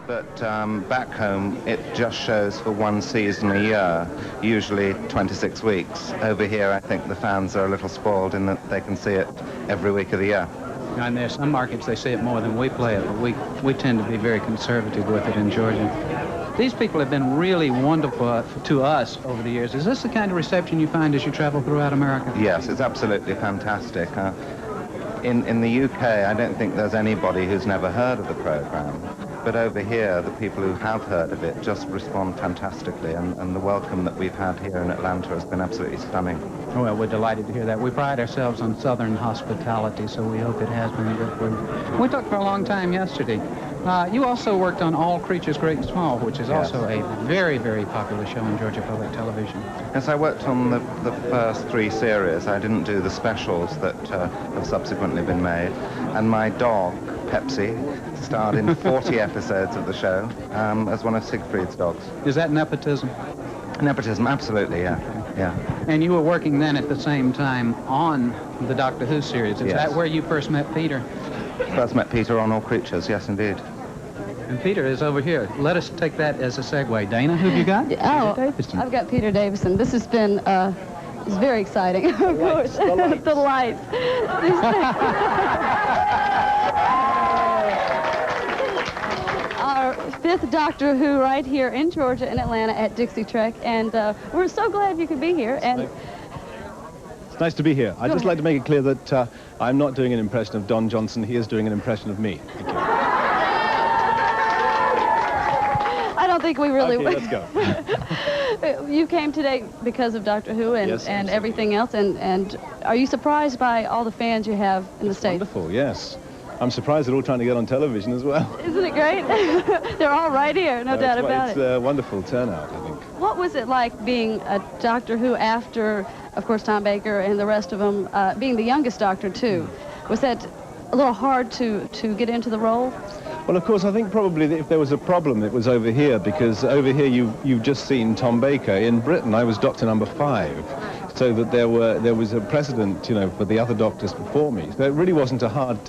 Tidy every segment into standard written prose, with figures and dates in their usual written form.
But back home, it just shows for one season a year, usually 26 weeks. Over here, I think the fans are a little spoiled in that they can see it every week of the year. And there's some markets they see it more than we play it, but we tend to be very conservative with it in Georgia. These people have been really wonderful to us over the years. Is this the kind of reception you find as you travel throughout America? Yes, it's absolutely fantastic. In the UK, I don't think there's anybody who's never heard of the program. But over here, the people who have heard of it just respond fantastically, and the welcome that we've had here in Atlanta has been absolutely stunning. Well, we're delighted to hear that. We pride ourselves on Southern hospitality, so we hope it has been good for you. We talked for a long time yesterday. You also worked on All Creatures Great and Small, which is also a very, very popular show on Georgia Public Television. Yes, I worked on the first 3 series. I didn't do the specials that have subsequently been made. And my dog, Pepsi, starred in 40 episodes of the show as one of Siegfried's dogs. Is that nepotism? Nepotism, absolutely, yeah. Yeah. And you were working then at the same time on the Doctor Who series. Is that where you first met Peter? First met Peter on All Creatures, yes, indeed. And Peter is over here. Let us take that as a segue. Dana, who have you got? Oh, Davison. I've got Peter Davison. This has been it's very exciting, of course. The lights. Our 5th Doctor Who right here in Georgia, in Atlanta, at Dixie Trek, and we're so glad you could be here. And it's nice to be here. I'd just like to make it clear that I'm not doing an impression of Don Johnson. He is doing an impression of me. Thank you. I don't think we really will. Okay, let's go. You came today because of Doctor Who and everything else, and are you surprised by all the fans you have in the States? Wonderful, yes. I'm surprised they're all trying to get on television as well. Isn't it great? They're all right here, no doubt about it. It's a wonderful turnout, I think. What was it like being a Doctor Who after, of course, Tom Baker and the rest of them, being the youngest Doctor, too? Was that a little hard to get into the role? Well, of course, I think probably if there was a problem, it was over here, because over here you've just seen Tom Baker. In Britain, I was Doctor number 5, so that there was a precedent, you know, for the other doctors before me. So it really wasn't a hard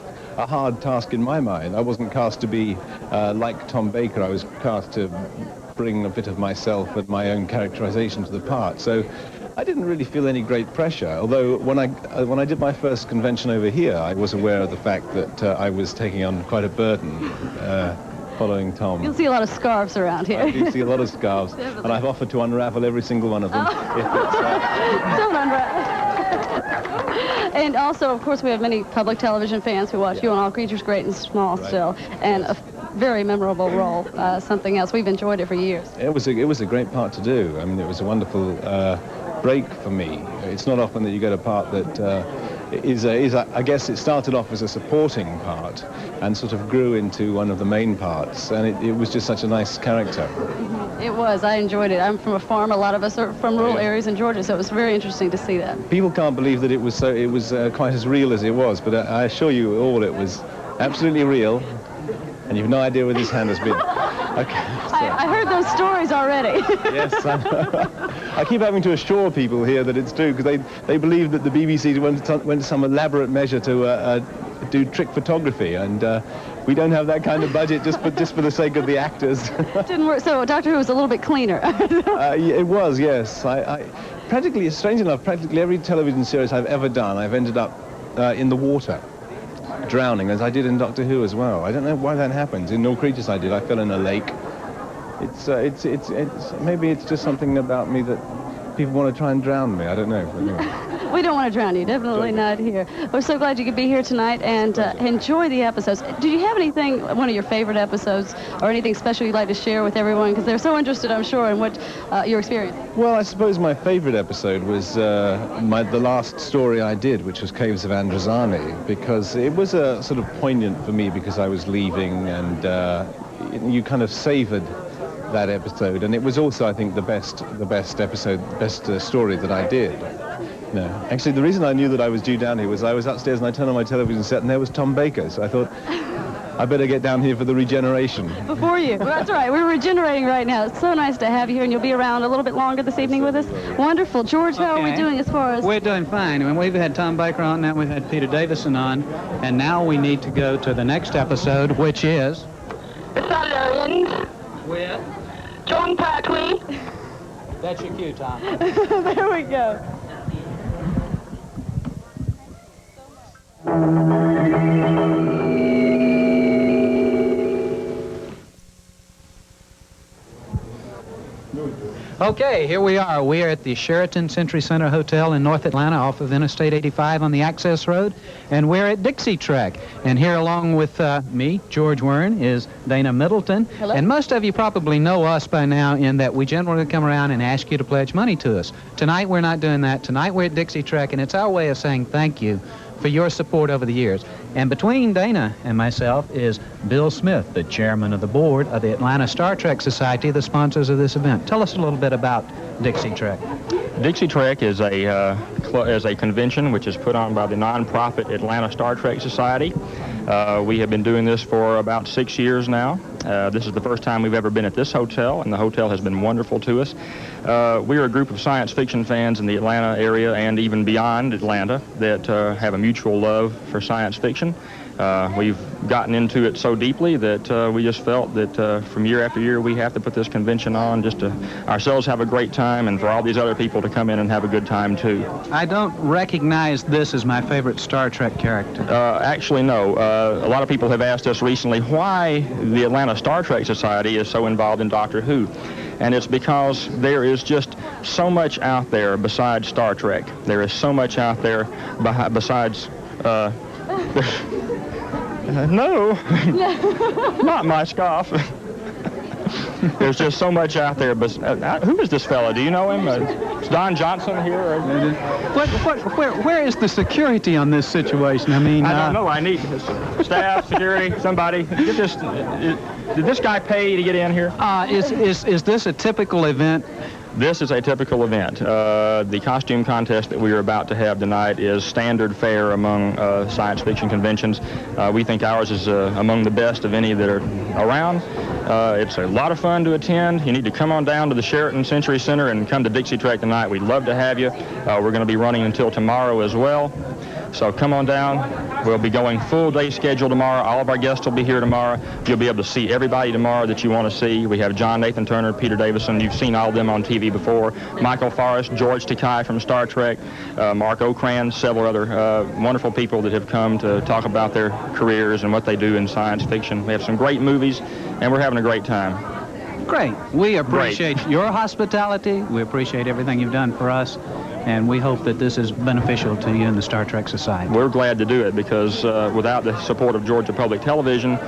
task in my mind. I wasn't cast to be like Tom Baker. I was cast to bring a bit of myself and my own characterization to the part. So I didn't really feel any great pressure, although when I did my first convention over here, I was aware of the fact that I was taking on quite a burden following Tom. You'll see a lot of scarves around here. I do see a lot of scarves, and I've offered to unravel every single one of them. Don't unravel. And also, of course, we have many public television fans who watch you on All Creatures Great and Small still, and a very memorable role, something else. We've enjoyed it for years. It was a great part to do. I mean, it was a wonderful break for me. It's not often that you get a part that I guess it started off as a supporting part and sort of grew into one of the main parts, and it was just such a nice character. It was. I enjoyed it. I'm from a farm. A lot of us are from rural areas in Georgia, so it was very interesting to see that. People can't believe that it was quite as real as it was, but I assure you all it was absolutely real, and you've no idea where this hand has been. Okay, I heard those stories already. Yes, I keep having to assure people here that it's true, because they believe that the BBC went to some elaborate measure to do trick photography, and we don't have that kind of budget just for the sake of the actors. Didn't work. So Doctor Who was a little bit cleaner. It was, yes. Practically, strange enough, practically every television series I've ever done, I've ended up in the water, drowning, as I did in Doctor Who as well. I don't know why that happens. In All Creatures I did. I fell in a lake. It's maybe it's just something about me that people want to try and drown me. I don't know. But anyway. We don't want to drown you. Definitely not here. We're so glad you could be here tonight and enjoy the episodes. Do you have anything, one of your favorite episodes, or anything special you'd like to share with everyone? Because they're so interested, I'm sure, in what your experience. Well, I suppose my favorite episode was the last story I did, which was Caves of Androzani, because it was a sort of poignant for me, because I was leaving, and you kind of savored that episode, and it was also, I think, the best story that I did. No, actually, the reason I knew that I was due down here was I was upstairs and I turned on my television set and there was Tom Baker, so I thought I better get down here for the regeneration. Before you. That's right. We're regenerating right now. It's so nice to have you here, and you'll be around a little bit longer this evening with us. Wonderful. George, how are we doing as far as... We're doing fine. I mean, we've had Tom Baker on, now we've had Peter Davison on, and now we need to go to the next episode, which is... Sutherland, With? John Pertwee. That's your cue, Tom. There we go. Okay, here we are. We are at the Sheraton Century Center Hotel in North Atlanta off of Interstate 85 on the Access Road, and we're at Dixie Trek. And here along with me, George Wern, is Dana Middleton. Hello. And most of you probably know us by now in that we generally come around and ask you to pledge money to us. Tonight we're not doing that. Tonight we're at Dixie Trek, and it's our way of saying thank you for your support over the years. And between Dana and myself is Bill Smith, the chairman of the board of the Atlanta Star Trek Society, the sponsors of this event. Tell us a little bit about Dixie Trek. Dixie Trek is a convention which is put on by the nonprofit Atlanta Star Trek Society. We have been doing this for about 6 years now. This is the first time we've ever been at this hotel, and the hotel has been wonderful to us. We're a group of science fiction fans in the Atlanta area and even beyond Atlanta that have a mutual love for science fiction. We've gotten into it so deeply that we just felt that from year after year we have to put this convention on just to ourselves have a great time and for all these other people to come in and have a good time too. I don't recognize this as my favorite Star Trek character. Actually, no. A lot of people have asked us recently why the Atlanta Star Trek Society is so involved in Doctor Who. And it's because there is just so much out there besides Star Trek. There is so much out there besides... no, not my scarf. There's just so much out there. But who is this fella? Do you know him? Is Don Johnson here? Where is the security on this situation? I mean, I don't know. I need staff, security, somebody. Get this. Did this guy pay to get in here? Is this a typical event? This is a typical event. The costume contest that we are about to have tonight is standard fare among science fiction conventions. We think ours is among the best of any that are around. It's a lot of fun to attend. You need to come on down to the Sheraton Century Center and come to Dixie Trek tonight. We'd love to have you. We're going to be running until tomorrow as well. So come on down. We'll be going full day schedule tomorrow. All of our guests will be here tomorrow. You'll be able to see everybody tomorrow that you want to see. We have John Nathan Turner, Peter Davison. You've seen all of them on TV before. Michael Forrest, George Takei from Star Trek, Mark Okrand, several other wonderful people that have come to talk about their careers and what they do in science fiction. We have some great movies, and we're having a great time. Great. We appreciate your hospitality. We appreciate everything you've done for us. And we hope that this is beneficial to you and the Star Trek Society. We're glad to do it because without the support of Georgia Public Television,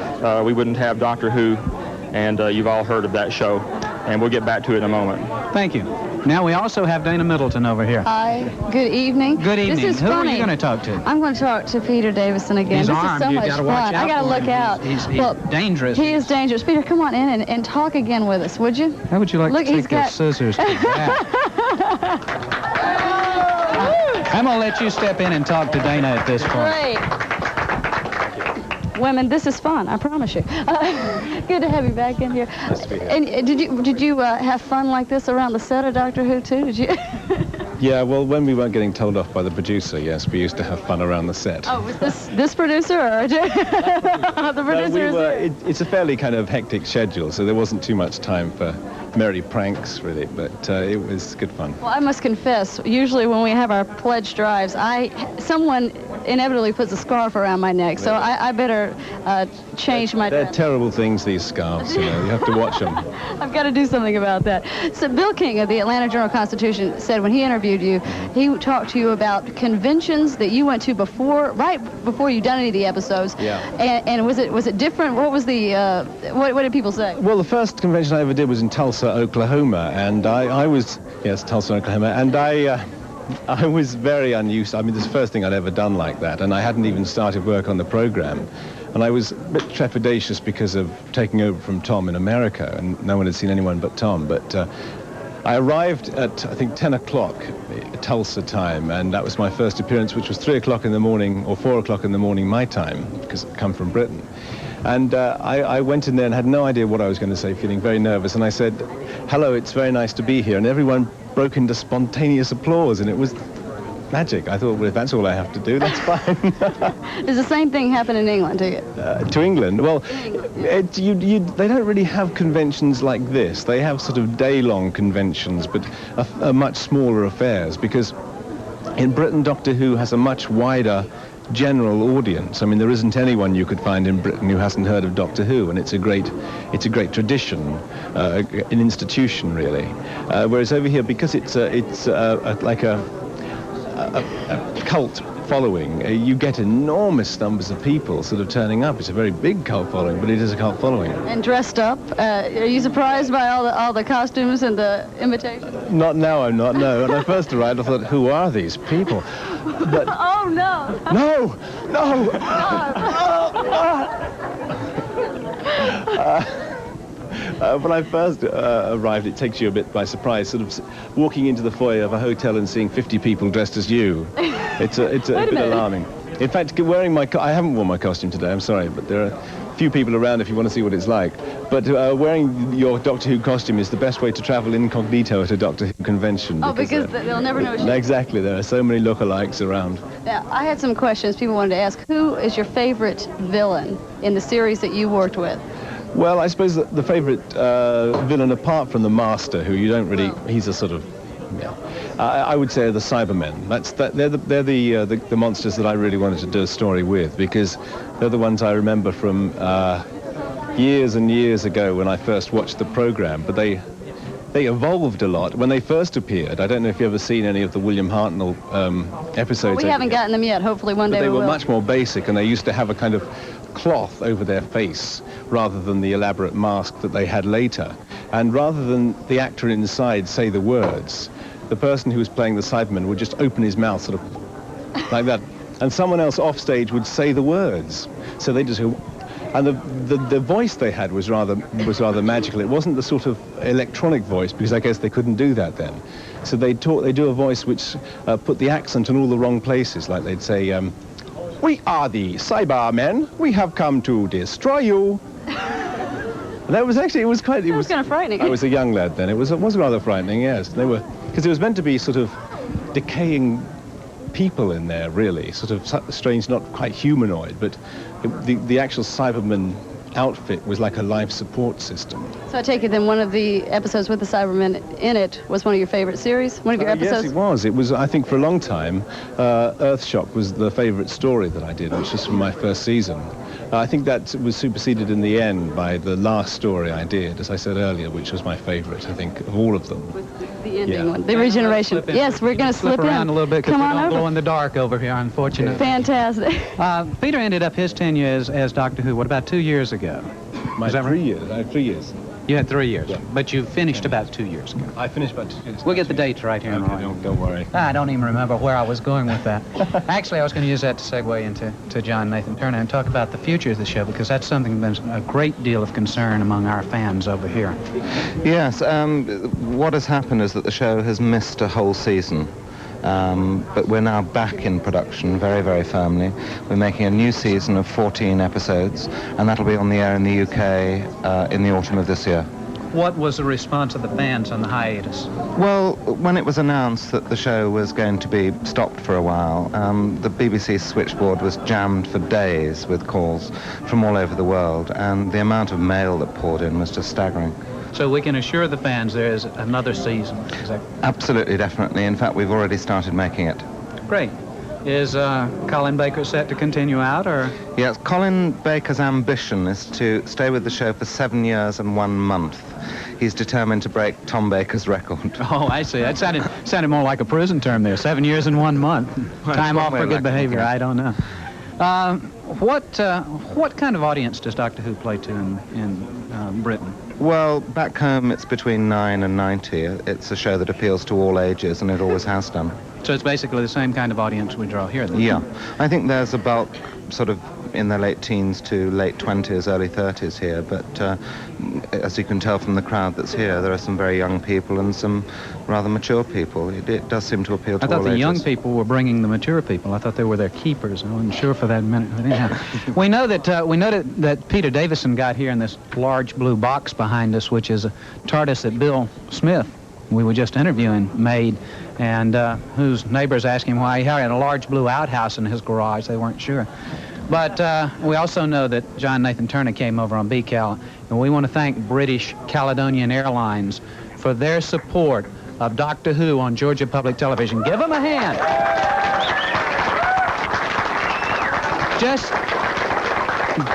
we wouldn't have Doctor Who, and you've all heard of that show. And we'll get back to it in a moment. Thank you. Now we also have Dana Middleton over here. Hi. Good evening. Good evening. This is Who funny. are you going to talk to? I'm going to talk to Peter Davison again. He's this armed. is so You've much got to watch fun. out I got to for look him. out. He's Well, dangerous. He is dangerous. Peter, come on in and talk again with us, would you? How would you like Look, to he's take your got- scissors to that? I'm going to let you step in and talk to Dana at this point. Great. Women, this is fun. I promise you. Good to have you back in here. Nice to be here. And did you have fun like this around the set of Doctor Who too? Did you? Yeah, well, when we weren't getting told off by the producer, yes, we used to have fun around the set. Oh, was this producer or the No, producer? it's a fairly kind of hectic schedule, so there wasn't too much time for merry pranks, really, but it was good fun. Well, I must confess, usually when we have our pledge drives, someone inevitably puts a scarf around my neck, so I better change my They're dress. terrible things, these scarves, you know, you have to watch them. I've got to do something about that. So Bill King of the Atlanta Journal-Constitution said when he interviewed you, he talked to you about conventions that you went to right before you'd done any of the episodes. Yeah. And was it different? What was the, what did people say? Well, the first convention I ever did was in Tulsa, Oklahoma, and I was, yes, Tulsa, Oklahoma, and I was very unused. I mean, this is the first thing I'd ever done like that, and I hadn't even started work on the program. And I was a bit trepidatious because of taking over from Tom in America, and no one had seen anyone but Tom. But I arrived at, I think, 10 o'clock Tulsa time, and that was my first appearance, which was 3 o'clock in the morning, or 4 o'clock in the morning my time, because I come from Britain. And I went in there and had no idea what I was going to say, feeling very nervous. And I said, "Hello, it's very nice to be here." And everyone broke into spontaneous applause, and it was magic. I thought, well, if that's all I have to do, that's fine. Does the same thing happen in England to you? To England? Well, they don't really have conventions like this. They have sort of day-long conventions, but much smaller affairs, because in Britain, Doctor Who has a much wider general audience. I mean, there isn't anyone you could find in Britain who hasn't heard of Doctor Who, and it's a great tradition, an institution really. Whereas over here, because it's like a cult following, you get enormous numbers of people sort of turning up. It's a very big cult following, but it is a cult following. And dressed up. Are you surprised by all the costumes and the invitations? Not now, I'm not. No. When I first arrived, I thought, who are these people? But oh no! No! When I first arrived, it takes you a bit by surprise, sort of walking into the foyer of a hotel and seeing 50 people dressed as you. It's a bit alarming. In fact, wearing I haven't worn my costume today, I'm sorry, but there are a few people around if you want to see what it's like. But wearing your Doctor Who costume is the best way to travel incognito at a Doctor Who convention. Oh, because they'll never know. Exactly, there are so many lookalikes around. Now, I had some questions people wanted to ask. Who is your favorite villain in the series that you worked with? Well, I suppose the favourite villain, apart from the Master, who you don't really, he's a sort of, I would say the Cybermen. They're the monsters that I really wanted to do a story with, because they're the ones I remember from years and years ago when I first watched the programme. But they evolved a lot when they first appeared. I don't know if you've ever seen any of the William Hartnell episodes. We haven't gotten them yet. Hopefully one day we will. They were much more basic, and they used to have a kind of cloth over their face rather than the elaborate mask that they had later. And rather than the actor inside say the words, the person who was playing the Cyberman would just open his mouth sort of like that, and someone else off stage would say the words. So they just go, and the voice they had was rather magical. It wasn't the sort of electronic voice, because I guess they couldn't do that then. So they do a voice which put the accent in all the wrong places, like they'd say, "We are the Cybermen. We have come to destroy you." And that was actually, it was kind of frightening. I was a young lad then. It was rather frightening, yes. They were, because it was meant to be sort of decaying people in there, really, sort of strange, not quite humanoid, but the actual Cyberman outfit was like a life support system. So I take it then one of the episodes with the Cybermen in it was one of your favorite series? One of your episodes? Yes, it was. It was, I think, for a long time, Earthshock was the favorite story that I did, which was from my first season. I think that was superseded in the end by the last story I did, as I said earlier, which was my favorite, I think, of all of them. The ending one, the regeneration. Yes, we're going to slip around a little bit because we don't glow in the dark over here, unfortunately. Fantastic. Peter ended up his 10 years as Doctor Who, what, about 2 years ago? I had 3 years. You had 3 years, yeah. But you finished about 2 years ago. I finished about 2 years. We'll get the dates right here. Okay, don't worry. I don't even remember where I was going with that. Actually, I was going to use that to segue into John Nathan Turner and talk about the future of the show, because that's something that's a great deal of concern among our fans over here. Yes, what has happened is that the show has missed a whole season. But we're now back in production very, very firmly. We're making a new season of 14 episodes, and that'll be on the air in the UK in the autumn of this year. What was the response of the fans on the hiatus? Well, when it was announced that the show was going to be stopped for a while, the BBC switchboard was jammed for days with calls from all over the world, and the amount of mail that poured in was just staggering. So we can assure the fans there is another season. Is that... Absolutely, definitely. In fact, we've already started making it. Great. Is Colin Baker set to continue out, or? Yes, Colin Baker's ambition is to stay with the show for 7 years and 1 month. He's determined to break Tom Baker's record. Oh, I see. That sounded more like a prison term there. 7 years and 1 month. Time off for good behavior. I don't know. What kind of audience does Doctor Who play to in Britain? Well, back home it's between 9 and 90. It's a show that appeals to all ages, and it always has done. So it's basically the same kind of audience we draw here, then? Yeah. I think there's about sort of in their late teens to late 20s, early 30s here, but as you can tell from the crowd that's here, there are some very young people and some rather mature people. It does seem to appeal to all ages. I thought the young people were bringing the mature people. I thought they were their keepers. I wasn't sure for that minute. But anyhow, we know that Peter Davison got here in this large blue box behind us, which is a TARDIS that Bill Smith we were just interviewing made, and whose neighbors asked him why he had a large blue outhouse in his garage. They weren't sure. But we also know that John Nathan Turner came over on BCAL, and we want to thank British Caledonian Airlines for their support of Doctor Who on Georgia Public Television. Give them a hand.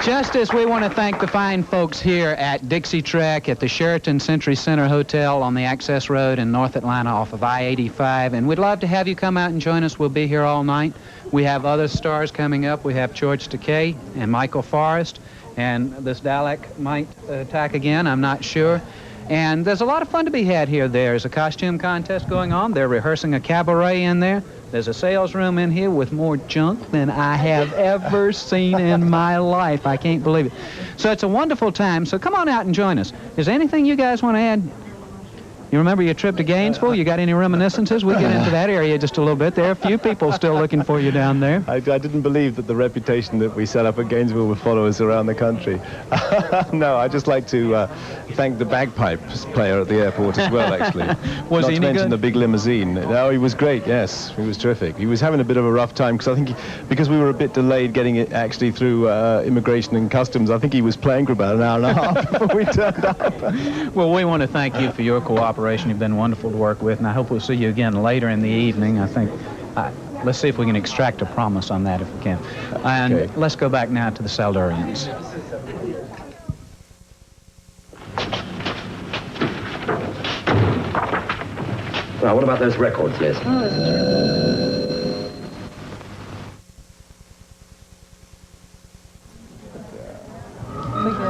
Just as we want to thank the fine folks here at Dixie Trek at the Sheraton Century Center Hotel on the Access Road in North Atlanta off of I-85. And we'd love to have you come out and join us. We'll be here all night. We have other stars coming up. We have George Takei and Michael Forrest. And this Dalek might attack again, I'm not sure. And there's a lot of fun to be had here. There's a costume contest going on. They're rehearsing a cabaret in there. There's a sales room in here with more junk than I have ever seen in my life. I can't believe it. So it's a wonderful time. So come on out and join us. Is there anything you guys want to add? You remember your trip to Gainesville? You got any reminiscences? We get into that area just a little bit. There are a few people still looking for you down there. I didn't believe that the reputation that we set up at Gainesville would follow us around the country. No, I'd just like to thank the bagpipes player at the airport as well, actually. Was Not he to mention good? the big limousine. No, he was great, yes. He was terrific. He was having a bit of a rough time because I think because we were a bit delayed getting it actually through immigration and customs, I think he was playing for about an hour and a half before we turned up. Well, we want to thank you for your cooperation. You've been wonderful to work with, and I hope we'll see you again later in the evening. I think, let's see if we can extract a promise on that if we can. And Okay. Let's go back now to the Saldurians. Well, what about those records, Liz?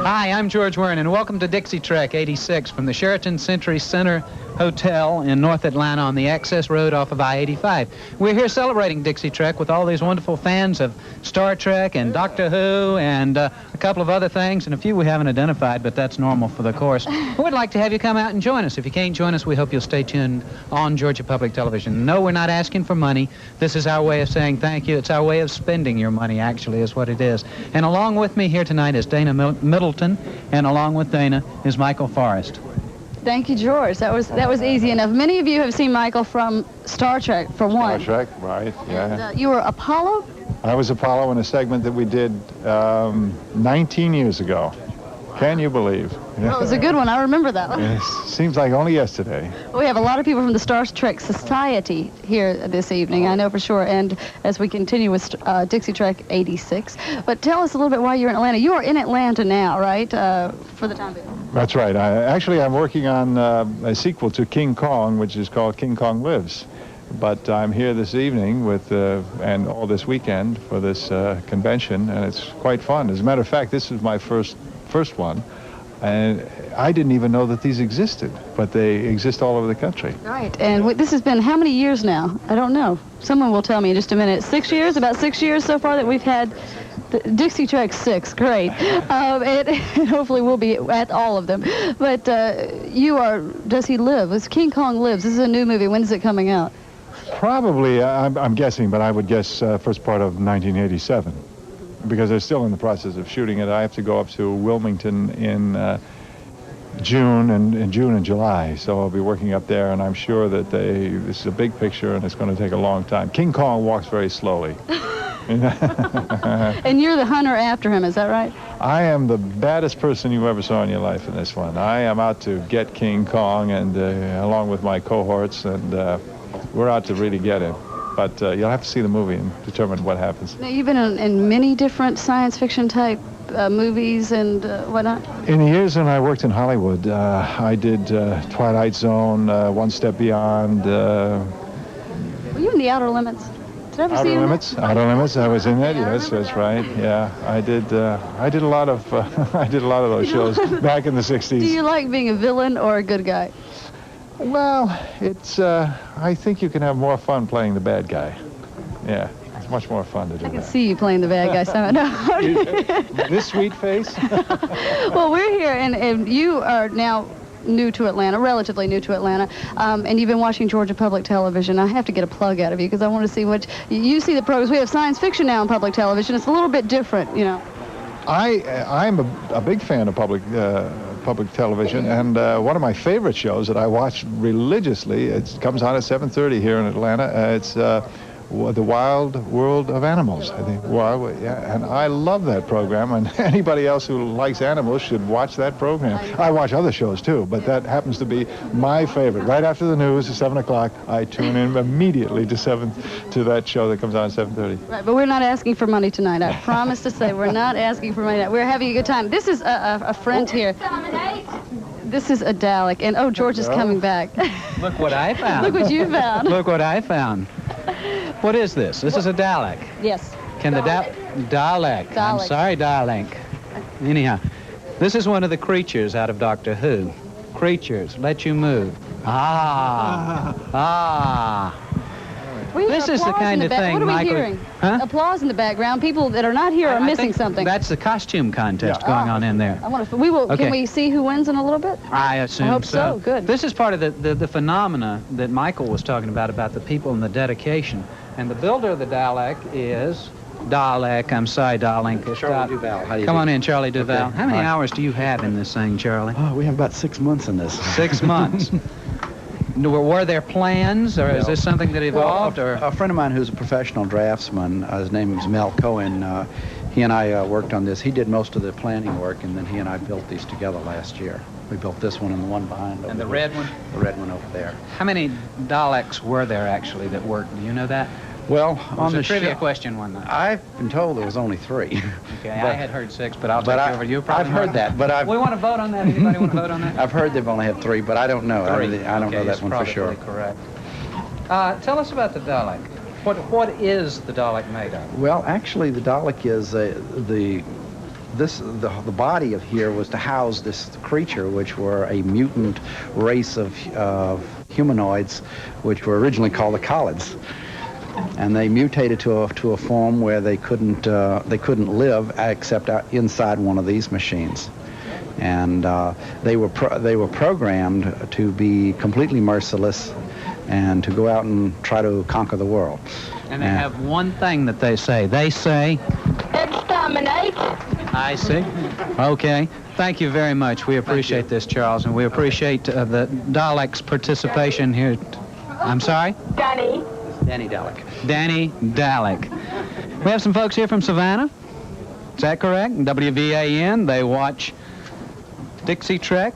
Hi, I'm George Warren, and welcome to Dixie Trek 86 from the Sheraton Century Center Hotel in North Atlanta on the Access Road off of I-85. We're here celebrating Dixie Trek with all these wonderful fans of Star Trek and Doctor Who and a couple of other things, and a few we haven't identified, but that's normal for the course. We'd like to have you come out and join us. If you can't join us, we hope you'll stay tuned on Georgia Public Television. No, we're not asking for money. This is our way of saying thank you. It's our way of spending your money, actually, is what it is. And along with me here tonight is Dana Middleton, and along with Dana is Michael Forrest. Thank you, George. That was easy enough. Many of you have seen Michael from Star Trek, for one. Star Trek, right, yeah. And, you were Apollo? I was Apollo in a segment that we did 19 years ago. Can you believe? Well, it was a good one. I remember that one. It seems like only yesterday. We have a lot of people from the Star Trek Society here this evening, I know for sure, and as we continue with Dixie Trek 86. But tell us a little bit why you're in Atlanta. You are in Atlanta now, right, for the time being? That's right. Actually, I'm working on a sequel to King Kong, which is called King Kong Lives. But I'm here this evening with and all this weekend for this convention, and it's quite fun. As a matter of fact, this is my first one, and I didn't even know that these existed, but they exist all over the country. Right, and this has been how many years now? I don't know. Someone will tell me in just a minute. 6 years? About 6 years so far that we've had the Dixie Trek 6. Great. And hopefully we'll be at all of them. But you are, Does He Live? It's King Kong Lives. This is a new movie. When is it coming out? Probably, I'm guessing, but I would guess first part of 1987. Because they're still in the process of shooting it. I have to go up to Wilmington in June and July, so I'll be working up there, and I'm sure that this is a big picture and it's going to take a long time. King Kong walks very slowly. And you're the hunter after him, is that right? I am the baddest person you ever saw in your life in this one. I am out to get King Kong, and along with my cohorts, and we're out to really get him. But you'll have to see the movie and determine what happens. Now, you've been in many different science fiction type movies and whatnot. In the years when I worked in Hollywood, I did Twilight Zone, One Step Beyond. Were you in The Outer Limits? Did I ever see you in that? Outer Limits. I was in that. Yeah, I Yes, remember that's that. right. Yeah, I did a lot of those shows back in the '60s. Do you like being a villain or a good guy? Well, it's. I think you can have more fun playing the bad guy. Yeah, it's much more fun to do I can that. see you playing the bad guy somehow. No. This sweet face. Well, we're here, and you are now new to Atlanta, relatively new to Atlanta, and you've been watching Georgia Public Television. I have to get a plug out of you because I want to see what you see the programs. We have science fiction now in public television. It's a little bit different, you know. I'm a big fan of public Public Television, and one of my favorite shows that I watch religiously, it comes on at 7:30 here in Atlanta. It's The Wild World of Animals, I think. Yeah, and I love that program, and anybody else who likes animals should watch that program. I watch other shows too, but that happens to be my favorite. Right after the news at 7 o'clock, I tune in immediately to that show that comes on at 7:30. Right, but we're not asking for money tonight. I promise to say we're not asking for money. We're having a good time. This is a friend here. This is a Dalek, and oh, George is coming back. Look what I found. Look what you found. Look what I found. What is this? This is a Dalek. Yes. Can the Dalek. I'm sorry, Dalek. Anyhow, this is one of the creatures out of Doctor Who. Creatures, let you move. This is the kind of thing, what are we Michael. hearing? Huh? Applause in the background. People that are not here are missing something. That's the costume contest going on in there. I want to. We will. Okay. Can we see who wins in a little bit? I assume I hope so. Good. This is part of the phenomena that Michael was talking about the people and the dedication. And the builder of the Dalek is Dalek. I'm sorry, Dalek. Charlie Duval. How do you Come do? on in, Charlie Duval. Okay. How many Hi. hours do you have in this thing, Charlie? Oh, we have about 6 months in this. 6 months. Were there plans, or is this something that evolved? Well, a friend of mine who's a professional draftsman, his name is Mel Cohen, he and I worked on this. He did most of the planning work, and then he and I built these together last year. We built this one and the one behind. And the red one? The red one over there. How many Daleks were there actually that worked? Do you know that? Well, on the trivia question one night. I've been told there was only 3. Okay, but, I had heard 6, but I'll take over. You probably I've heard that, but I've... We want to vote on that. Anybody want to vote on that? I've heard they've only had 3, but I don't know. 3. I don't know that one for sure. Correct. Tell us about the Dalek. What is the Dalek made of? Well, actually, the Dalek is the body of here was to house this creature, which were a mutant race of humanoids, which were originally called the Khalids. And they mutated to a form where they couldn't live except inside one of these machines. And they were programmed to be completely merciless and to go out and try to conquer the world. And they have one thing that they say. They say, Exterminate. I see. Okay. Thank you very much. We appreciate this, Charles, and we appreciate the Dalek's participation here. I'm sorry? Danny. Danny Dalek. Danny Dalek. We have some folks here from Savannah. Is that correct? WVAN. They watch Dixie Trek.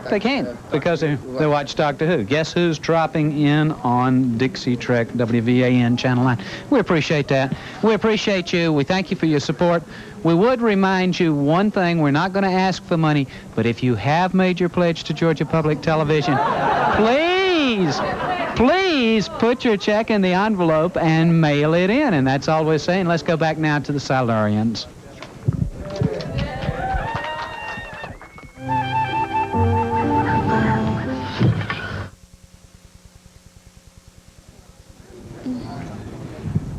They can't because they watch Doctor Who. Guess who's dropping in on Dixie Trek, WVAN Channel 9? We appreciate that. We appreciate you. We thank you for your support. We would remind you one thing. We're not going to ask for money, but if you have made your pledge to Georgia Public Television, please put your check in the envelope and mail it in. And that's all we're saying. Let's go back now to the Silurians.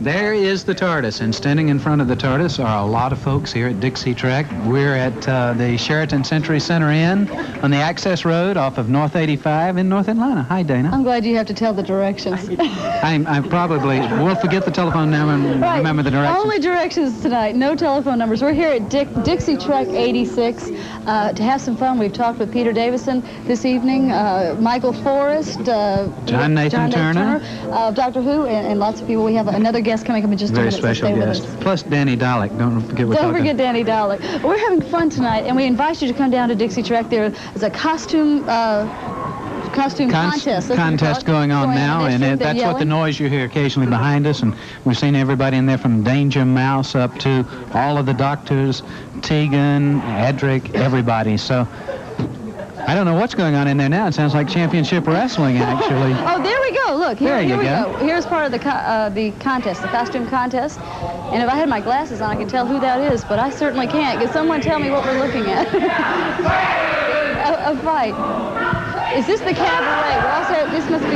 There is the TARDIS, and standing in front of the TARDIS are a lot of folks here at Dixie Trek. We're at the Sheraton Century Center Inn on the Access Road off of North 85 in North Atlanta. Hi, Dana. I'm glad you have to tell the directions. I probably will forget the telephone number and remember the directions. Only directions tonight, no telephone numbers. We're here at Dixie Trek 86 to have some fun. We've talked with Peter Davison this evening, Michael Forrest, John Nathan Turner, Doctor Who, and lots of people. We have another guest coming up in just a minute. Very special guest. Plus Danny Dalek. Don't forget Danny Dalek. We're having fun tonight, and we invite you to come down to Dixie Trek. There is a costume contest going on now, and that's what the noise you hear occasionally behind us. And we've seen everybody in there from Danger Mouse up to all of the doctors, Tegan, Edric, everybody. So I don't know what's going on in there now. It sounds like championship wrestling, actually. Oh, there we go. Look, here we go. Here's part of the contest, the costume contest. And if I had my glasses on, I could tell who that is, but I certainly can't. Can someone tell me what we're looking at? a fight. Is this the cabaret? We're also, this must be...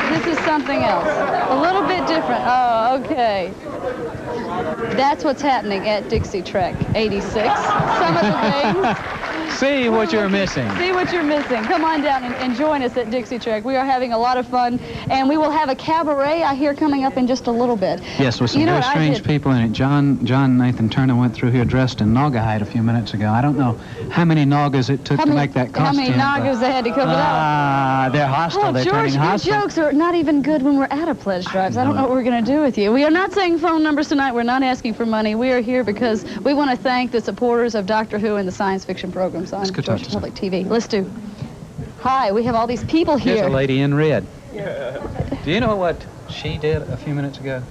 This is something else. A little bit different. Oh, okay. That's what's happening at Dixie Trek 86. Some of the things. See what you're missing. See what you're missing. Come on down and join us at Dixie Trek. We are having a lot of fun, and we will have a cabaret, I hear, coming up in just a little bit. Yes, with some very strange people in it. John Nathan Turner went through here dressed in Naugahyde a few minutes ago. I don't know how many Naugas it took to make that costume. How many Naugas they had to cover that? They're hostile. They're George, turning hostile. your jokes are not even good when we're at a pledge drives. I don't know what we're going to do with you. We are not saying phone numbers tonight. We're not asking for money. We are here because we want to thank the supporters of Doctor Who and the science fiction programs on Georgia Public TV. Let's do. Hi, we have all these people here. Here's a lady in red. Do you know what she did a few minutes ago?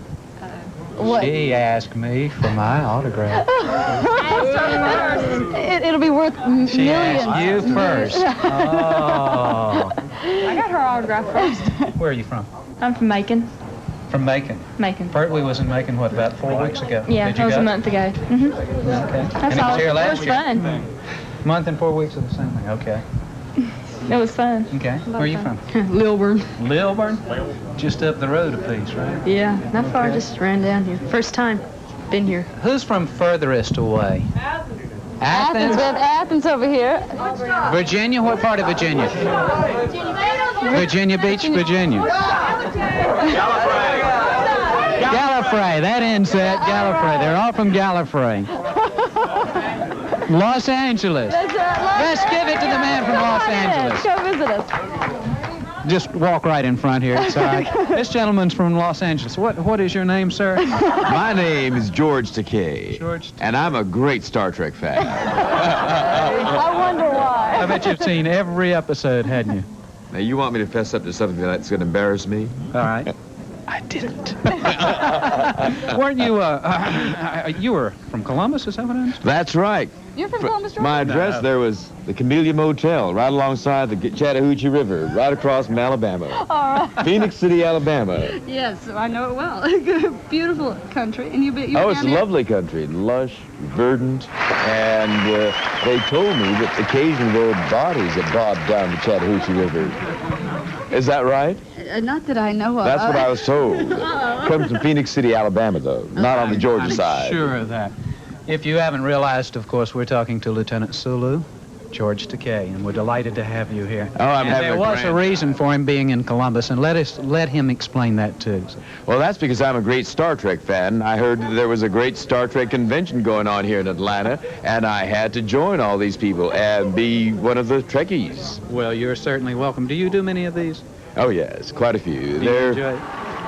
What? She asked me for my autograph. It'll be worth millions. She asked you first. Oh. I got her autograph first. Where are you from? I'm from Macon. From Macon? Macon. Pertwee was in Macon, what, about 4 weeks ago? Yeah, that was a month ago. Mm-hmm. Okay. That's and all. it was here last It was year? fun. Month and 4 weeks of the same thing. Okay. It was fun. Okay. Where are you from? Lilburn. Lilburn? Just up the road a piece, right? Yeah, not far. Just ran down here. First time. Been here. Who's from furthest away? Athens. We have Athens over here. Virginia? What part of Virginia? Virginia Beach, Virginia. Gallifrey. That ends that. Gallifrey. They're all from Gallifrey. Los Angeles. Let's give it to the man from Los Angeles. Come visit us. Just walk right in front here. It's all right. This gentleman's from Los Angeles. What is your name, sir? My name is George Takei. George. And I'm a great Star Trek fan. I wonder why. I bet you've seen every episode, hadn't you? Now, you want me to fess up to something that's going to embarrass me? All right. I didn't. Weren't you, you were from Columbus, is that what I understand? That's right. You're from Columbus, Georgia? My address there was the Camellia Motel, right alongside the Chattahoochee River, right across from Alabama. All right. Phoenix City, Alabama. Yes, I know it well. Beautiful country. And you Oh, it's a lovely country, lush, verdant, and they told me that occasionally there were bodies that bobbed down the Chattahoochee River. Is that right? Not that I know of. That's what I was told. Comes from Phoenix City, Alabama, though, not on the Georgia side. Sure of that. If you haven't realized, of course, we're talking to Lieutenant Sulu, George Takei, and we're delighted to have you here. Oh, I'm and having there was a reason for him being in Columbus, and let him explain that too. Well, that's because I'm a great Star Trek fan. I heard there was a great Star Trek convention going on here in Atlanta, and I had to join all these people and be one of the Trekkies. Well, you're certainly welcome. Do you do many of these? Oh, yes, quite a few. Do you enjoy it?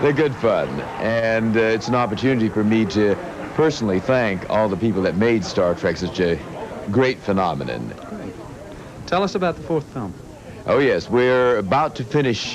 They're good fun, and it's an opportunity for me to personally thank all the people that made Star Trek such a great phenomenon. Great. Tell us about the fourth film. Oh, yes, we're about to finish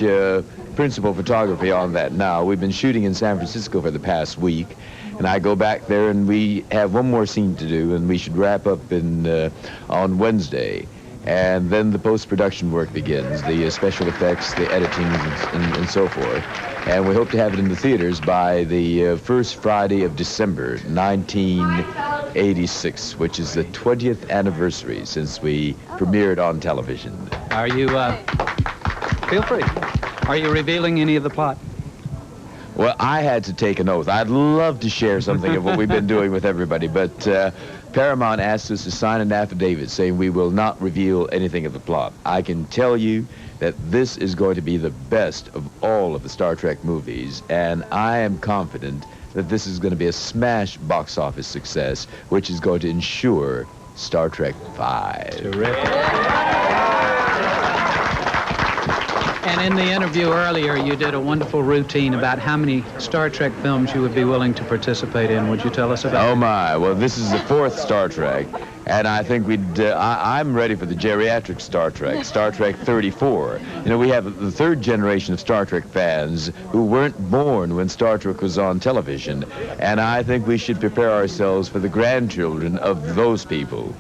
principal photography on that now. We've been shooting in San Francisco for the past week, and I go back there, and we have one more scene to do, and we should wrap up on Wednesday. And then the post-production work begins, the special effects, the editing, and so forth. And we hope to have it in the theaters by the first Friday of December, 1986, which is the 20th anniversary since we premiered on television. Are you, feel free. Are you revealing any of the plot? Well, I had to take an oath. I'd love to share something of what we've been doing with everybody, but Paramount asked us to sign an affidavit saying we will not reveal anything of the plot. I can tell you that this is going to be the best of all of the Star Trek movies, and I am confident that this is going to be a smash box office success, which is going to ensure Star Trek V. Terrific. And in the interview earlier, you did a wonderful routine about how many Star Trek films you would be willing to participate in. Would you tell us about Oh, my. Well, this is the fourth Star Trek, and I think I'm ready for the geriatric Star Trek, Star Trek 34. You know, we have the third generation of Star Trek fans who weren't born when Star Trek was on television, and I think we should prepare ourselves for the grandchildren of those people.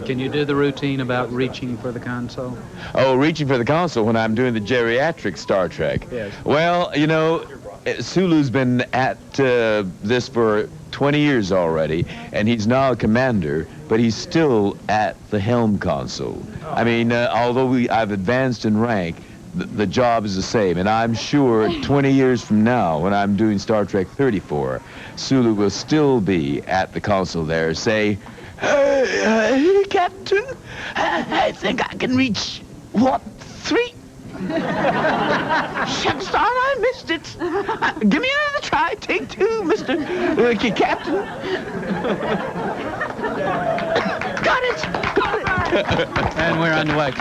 Can you do the routine about reaching for the console? Oh, reaching for the console when I'm doing the geriatric Star Trek. Yes. Well, you know, Sulu's been at this for 20 years already, and he's now a commander, but he's still at the helm console. I mean, although I've advanced in rank, the job is the same. And I'm sure 20 years from now, when I'm doing Star Trek 34, Sulu will still be at the console there, say, "Hey, Captain, I think I can reach warp 3. Shucks, darn, I missed it. Give me another try. Take 2, Mr. Captain." Got it. And we're underway.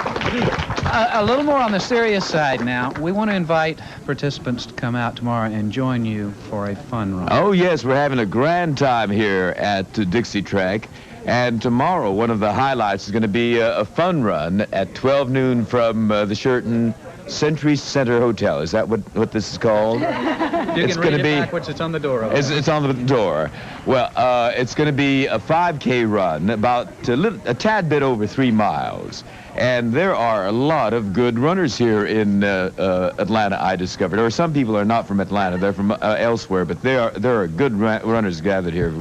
A little more on the serious side now. We want to invite participants to come out tomorrow and join you for a fun run. Oh, yes, we're having a grand time here at Dixie Track. And tomorrow, one of the highlights is going to be a fun run at 12 noon from the Sheraton Century Center Hotel. Is that what this is called? You it's can going read to be backwards. It's on the door. It's on the door. Well, it's going to be a 5K run, about a tad bit over 3 miles. And there are a lot of good runners here in Atlanta, I discovered. Or some people are not from Atlanta. They're from elsewhere. But there are good runners gathered here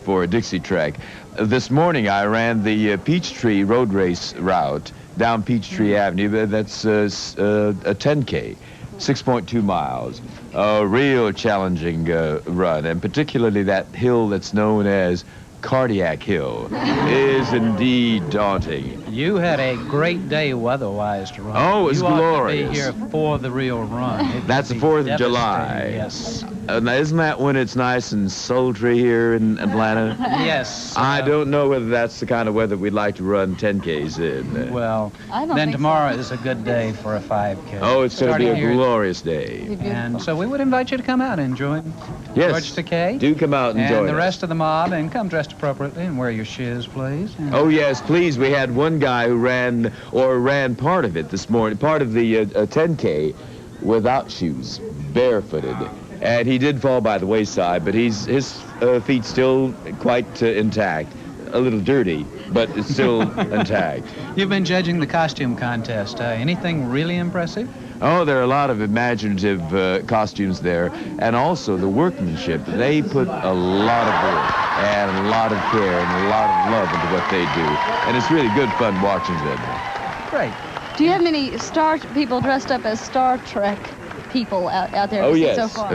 for a Dixie Track. This morning, I ran the Peachtree Road Race route down Peachtree Avenue. That's a 10K, 6.2 miles. A real challenging run, and particularly that hill that's known as Cardiac Hill is indeed daunting. You had a great day weather-wise to run. Oh, it was glorious. You ought to be here for the real run. That's the 4th of July. Yes. Now, isn't that when it's nice and sultry here in Atlanta? Yes. I don't know whether that's the kind of weather we'd like to run 10Ks in. Well, then tomorrow is a good day for a 5K. Oh, it's going to be a glorious day. And so we would invite you to come out and join Yes. George Takei. Do come out and join And the us. rest of the mob, and come dressed appropriately and wear your shiz, please. And Oh, yes, please. We had one guy who ran part of it this morning, part of the 10K without shoes, barefooted. And he did fall by the wayside, but his feet still quite intact. A little dirty, but it's still intact. You've been judging the costume contest. Anything really impressive? Oh, there are a lot of imaginative costumes there, and also the workmanship. They put a lot of work and a lot of care and a lot of love into what they do, and it's really good fun watching them. Great. Do you have many people dressed up as Star Trek people out there? Oh, yes. So far?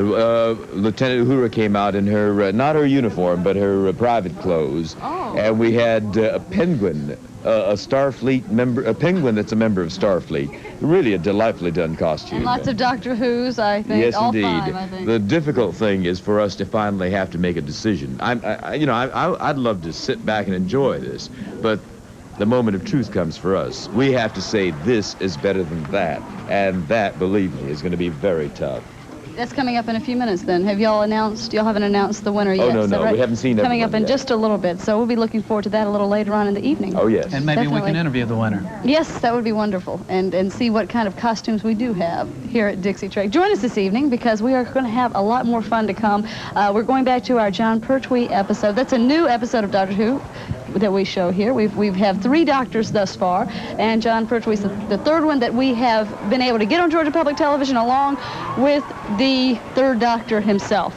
Lieutenant Uhura came out in her, not her uniform, but her private clothes. Oh. And we had a penguin, a Starfleet member, a penguin that's a member of Starfleet. Really a delightfully done costume. And lots of Doctor Who's, I think. Yes, all indeed. 5, I think. The difficult thing is for us to finally have to make a decision. I'd love to sit back and enjoy this, but the moment of truth comes for us. We have to say this is better than that, and that, believe me, is going to be very tough. That's coming up in a few minutes then. Have y'all announced? Y'all haven't announced the winner yet. Oh, no, is that no. right? We haven't seen Coming up in yet. just a little bit. So we'll be looking forward to that a little later on in the evening. Oh, yes. And maybe we Definitely. can interview the winner. Yes, that would be wonderful. And see what kind of costumes we do have here at Dixie Track. Join us this evening because we are going to have a lot more fun to come. We're going back to our John Pertwee episode. That's a new episode of Doctor Who that we show here. We've have 3 doctors thus far, and John Pertwee's the 3rd one that we have been able to get on Georgia Public Television along with the 3rd Doctor himself.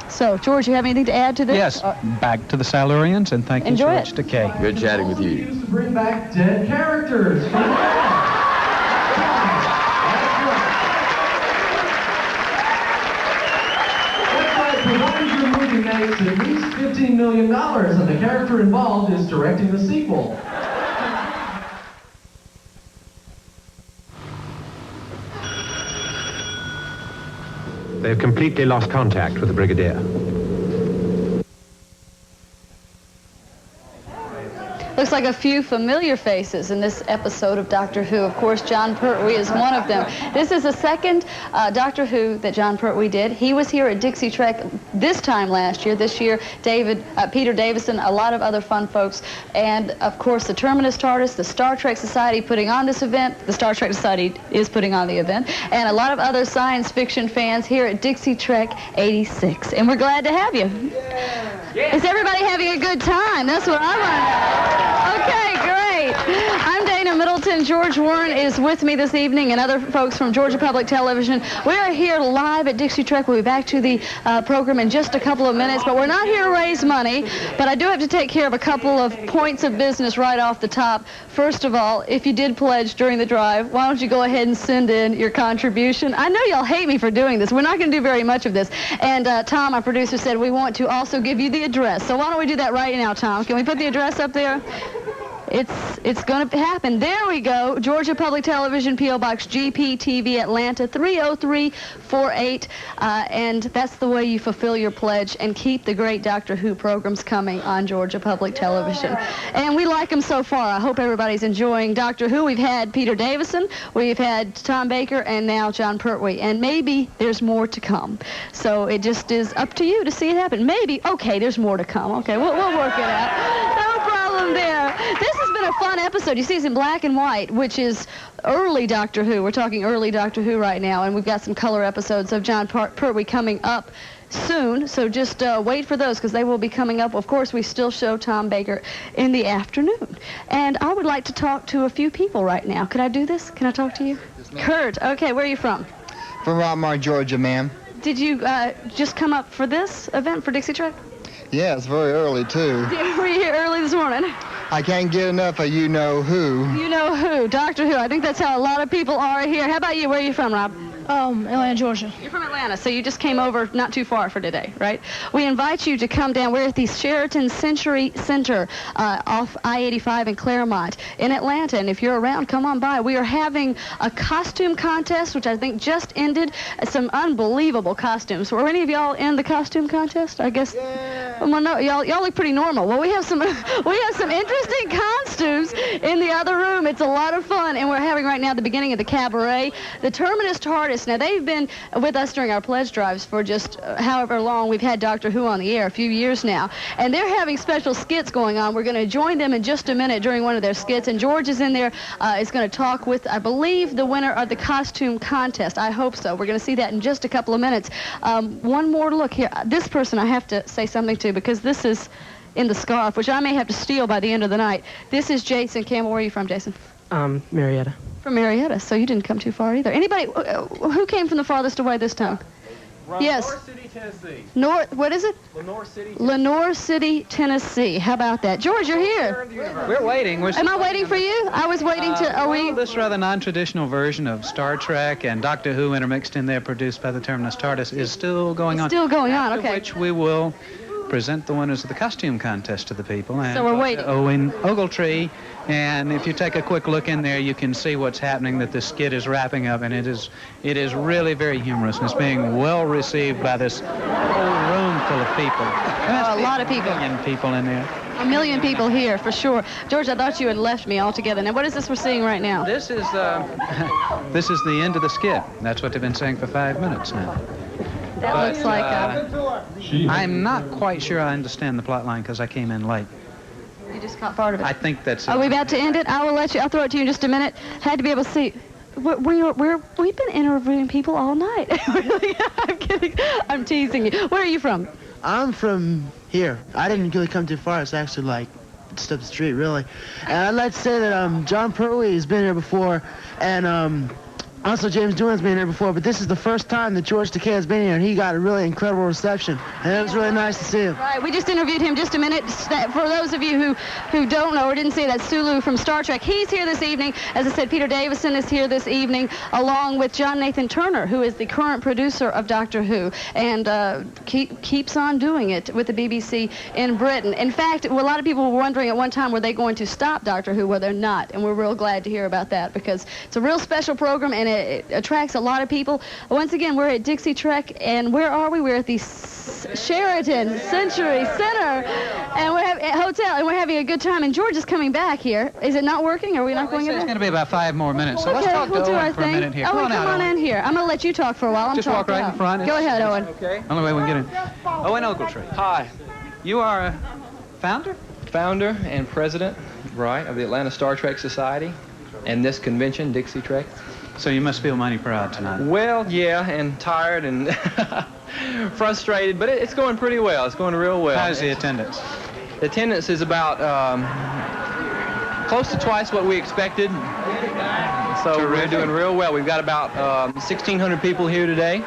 So, George, you have anything to add to this? Yes. Back to the Silurians, and thank you, Enjoy George Takei. Good chatting with you. Bring back dead characters. Provided your movie makes at least $15 million and the character involved is directing the sequel. They've completely lost contact with the Brigadier. Looks like a few familiar faces in this episode of Doctor Who. Of course, John Pertwee is one of them. This is the 2nd Doctor Who that John Pertwee did. He was here at Dixie Track this time last year. This year, Peter Davison, a lot of other fun folks, and of course the Terminus TARDIS, the Star Trek Society putting on this event. The Star Trek Society is putting on the event, and a lot of other science fiction fans here at Dixie Track 86. And we're glad to have you. Yeah. Is everybody having a good time? That's what I want to know. Okay, great. I'm Dana Middleton. and George Warren is with me this evening, and other folks from Georgia Public Television. We are here live at Dixie Trek. We'll be back to the program in just a couple of minutes, but we're not here to raise money, but I do have to take care of a couple of points of business right off the top. First of all, if you did pledge during the drive, why don't you go ahead and send in your contribution? I know y'all hate me for doing this. We're not going to do very much of this. And Tom, our producer, said we want to also give you the address. So why don't we do that right now, Tom? Can we put the address up there? It's going to happen. There we go. Georgia Public Television, P.O. Box GPTV, Atlanta, 30348. And that's the way you fulfill your pledge and keep the great Doctor Who programs coming on Georgia Public Television. And we like them so far. I hope everybody's enjoying Doctor Who. We've had Peter Davison, we've had Tom Baker, and now John Pertwee. And maybe there's more to come. So it just is up to you to see it happen. Maybe, okay, there's more to come. Okay, we'll work it out. No problem there. This has been a fun episode. You see it's in black and white, which is early Doctor Who. We're talking early Doctor Who right now, and we've got some color episodes of John Pertwee coming up soon, so just wait for those because they will be coming up. Of course, we still show Tom Baker in the afternoon. And I would like to talk to a few people right now. Could I do this? Can I talk to you? Kurt, okay, where are you from? From Rockmart, Georgia, ma'am. Did you just come up for this event for Dixie Trek? Yeah, it's very early, too. Were you here early this morning? I can't get enough of You Know Who. You Know Who, Doctor Who. I think that's how a lot of people are here. How about you? Where are you from, Rob? Atlanta, Georgia. You're from Atlanta, so you just came over not too far for today, right? We invite you to come down. We're at the Sheraton Century Center off I-85 in Claremont in Atlanta, and if you're around, come on by. We are having a costume contest, which I think just ended. Some unbelievable costumes. Were any of y'all in the costume contest? I guess. Yeah. Well, no, y'all look pretty normal. Well, we have some interesting costumes in the other room. It's a lot of fun, and we're having right now the beginning of the cabaret. The Terminus TARDIS. Now, they've been with us during our pledge drives for just however long we've had Doctor Who on the air, a few years now. And they're having special skits going on. We're going to join them in just a minute during one of their skits. And George is in there, is going to talk with, I believe, the winner of the costume contest. I hope so. We're going to see that in just a couple of minutes. One more look here. This person I have to say something to because this is in the scarf, which I may have to steal by the end of the night. This is Jason Campbell. Where are you from, Jason? Marietta. From Marietta, so you didn't come too far either. Anybody, who came from the farthest away this time? Yes. Lenore City, Tennessee. What is it? Lenore City. Lenore City, Tennessee. How about that? George, you're here. We're waiting. Am I waiting for you? I was waiting to, are we? This rather non-traditional version of Star Trek and Doctor Who intermixed in there, produced by the Terminus TARDIS, is still going on. Still going on, okay. After which we will present the winners of the costume contest to the people. And so we're waiting. Owen Ogletree. And if you take a quick look in there, you can see what's happening, that the skit is wrapping up, and it is really very humorous, and it's being well received by this whole room full of people. A lot of people. 1 million people in there. 1 million people here, for sure. George, I thought you had left me altogether. Now, what is this we're seeing right now? This is the end of the skit. That's what they've been saying for 5 minutes now. That looks like I'm not quite sure I understand the plot line because I came in late. You just caught part of it. I think that's it. Are we about to end it? I'll throw it to you in just a minute. Had to be able to see. We've been interviewing people all night. Really? I'm kidding. I'm teasing you. Where are you from? I'm from here. I didn't really come too far. It's actually like just up the street, really. And I'd like to say that John Pertwee has been here before, and also James Doohan's been here before, but this is the first time that George Takei has been here, and he got a really incredible reception, and it was really nice to see him. Right, we just interviewed him just a minute. For those of you who don't know or didn't see that, Sulu from Star Trek, he's here this evening. As I said, Peter Davison is here this evening, along with John Nathan Turner, who is the current producer of Doctor Who, and keeps on doing it with the BBC in Britain. In fact, a lot of people were wondering at one time, were they going to stop Doctor Who? Well, they're not, and we're real glad to hear about that, because it's a real special program, and it attracts a lot of people. Once again, we're at Dixie Trek, and where are we? We're at the Sheraton Century Center, and we're we're having a good time. And George is coming back here. Is it not working? Are we not going in there? It's going to be about 5 more minutes. So okay, let's talk we'll to do Owen our for thing. a minute here. Owen, come on in here. I'm going to let you talk for a while. Just walk right in front. Go ahead, Owen. Okay. Only way we can get in. Owen Ogletree. Hi. You are a founder? Founder and president, right, of the Atlanta Star Trek Society and this convention, Dixie Trek. So you must feel mighty proud tonight. Well, yeah, and tired and frustrated, but it's going pretty well. It's going real well. How's the attendance? The attendance is about close to twice what we expected. So we're doing real well. We've got about 1,600 people here today.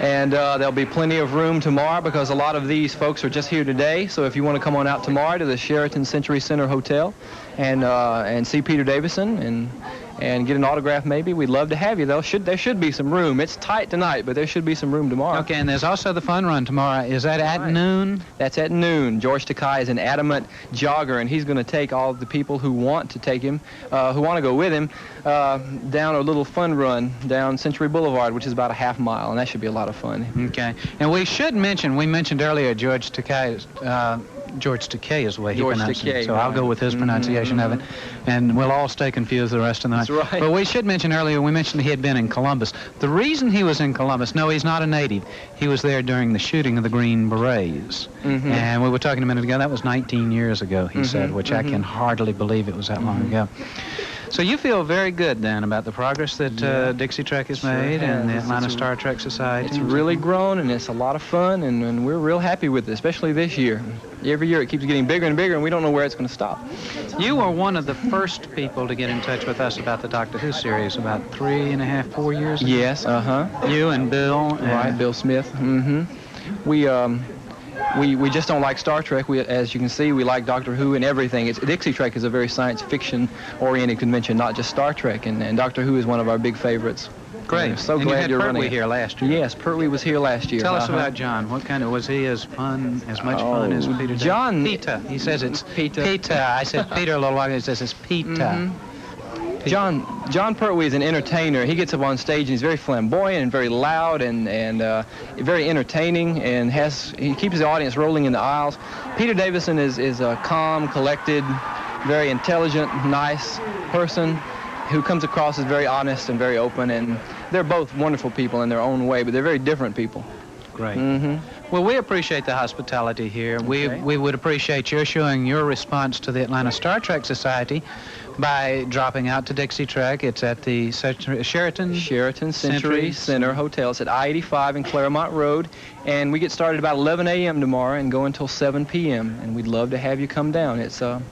And there'll be plenty of room tomorrow because a lot of these folks are just here today. So if you want to come on out tomorrow to the Sheraton Century Center Hotel and see Peter Davison and get an autograph maybe, we'd love to have you. There should be some room. It's tight tonight, but there should be some room tomorrow. Okay, and there's also the fun run tomorrow. Is that at noon? That's at noon. George Takei is an adamant jogger, and he's going to take all of the people who want to take him, who want to go with him, down a little fun run down Century Boulevard, which is about a half mile, and that should be a lot of fun. Okay, and we should mention, we mentioned earlier George Takei, George Takei is the way he pronounced it, so I'll go with his pronunciation of it, and we'll all stay confused the rest of the night. That's right. But we should mention earlier, we mentioned he had been in Columbus. The reason he was in Columbus, no, he's not a native. He was there during the shooting of the Green Berets. And we were talking a minute ago, that was 19 years ago, he said, which I can hardly believe it was that long ago. So you feel very good, then, about the progress that Dixie Trek has made and the Atlanta Star Trek Society? It's really grown, and it's a lot of fun, and we're real happy with it, especially this year. Every year it keeps getting bigger and bigger, and we don't know where it's going to stop. You were one of the first people to get in touch with us about the Doctor Who series about 3.5, 4 years ago? Yes, You and Bill. Right, Bill Smith. We just don't like Star Trek. As you can see, we like Doctor Who and everything. Dixie Trek is a very science fiction-oriented convention, not just Star Trek, and Doctor Who is one of our big favorites. Great. I'm so glad you're running. You had Pertwee here last year. Yes, Pertwee was here last year. Tell us about John. What kind of, was he as fun, as much fun as Peter? John. Peter. He says it's Peter. Peter. I said Peter a little while ago. He says it's Peter. John Pertwee is an entertainer. He gets up on stage and he's very flamboyant and very loud and very entertaining, and he keeps the audience rolling in the aisles. Peter Davison is a calm, collected, very intelligent, nice person who comes across as very honest and very open, and they're both wonderful people in their own way, but they're very different people. Great. Well, we appreciate the hospitality here. Okay. We would appreciate your showing your response to the Atlanta Star Trek Society by dropping out to Dixie Trek. It's at the Sheraton Century Center Hotel. It's at I-85 in Claremont Road, and we get started about 11 a.m. tomorrow and go until 7 p.m., and we'd love to have you come down. It's and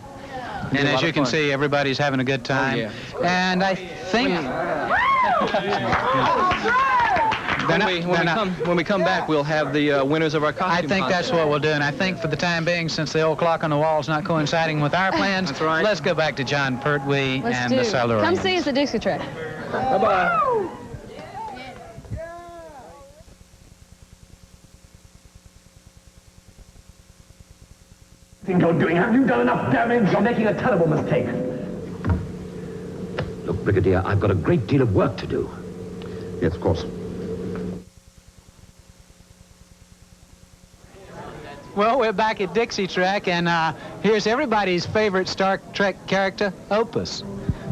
as you can see, everybody's having a good time. Oh, yeah. And I think... When we come back, we'll have the winners of our costume I think contest. that's what we'll do, and I think for the time being, since the old clock on the wall is not coinciding with our plans, That's right. Let's go back to John Pertwee and the Silurians. Come see us at Dixie Trek. Bye-bye. You're doing? Have you done enough damage? You're making a terrible mistake. Look, Brigadier, I've got a great deal of work to do. Yes, of course. Well, we're back at Dixie Trek, and here's everybody's favorite Star Trek character, Opus.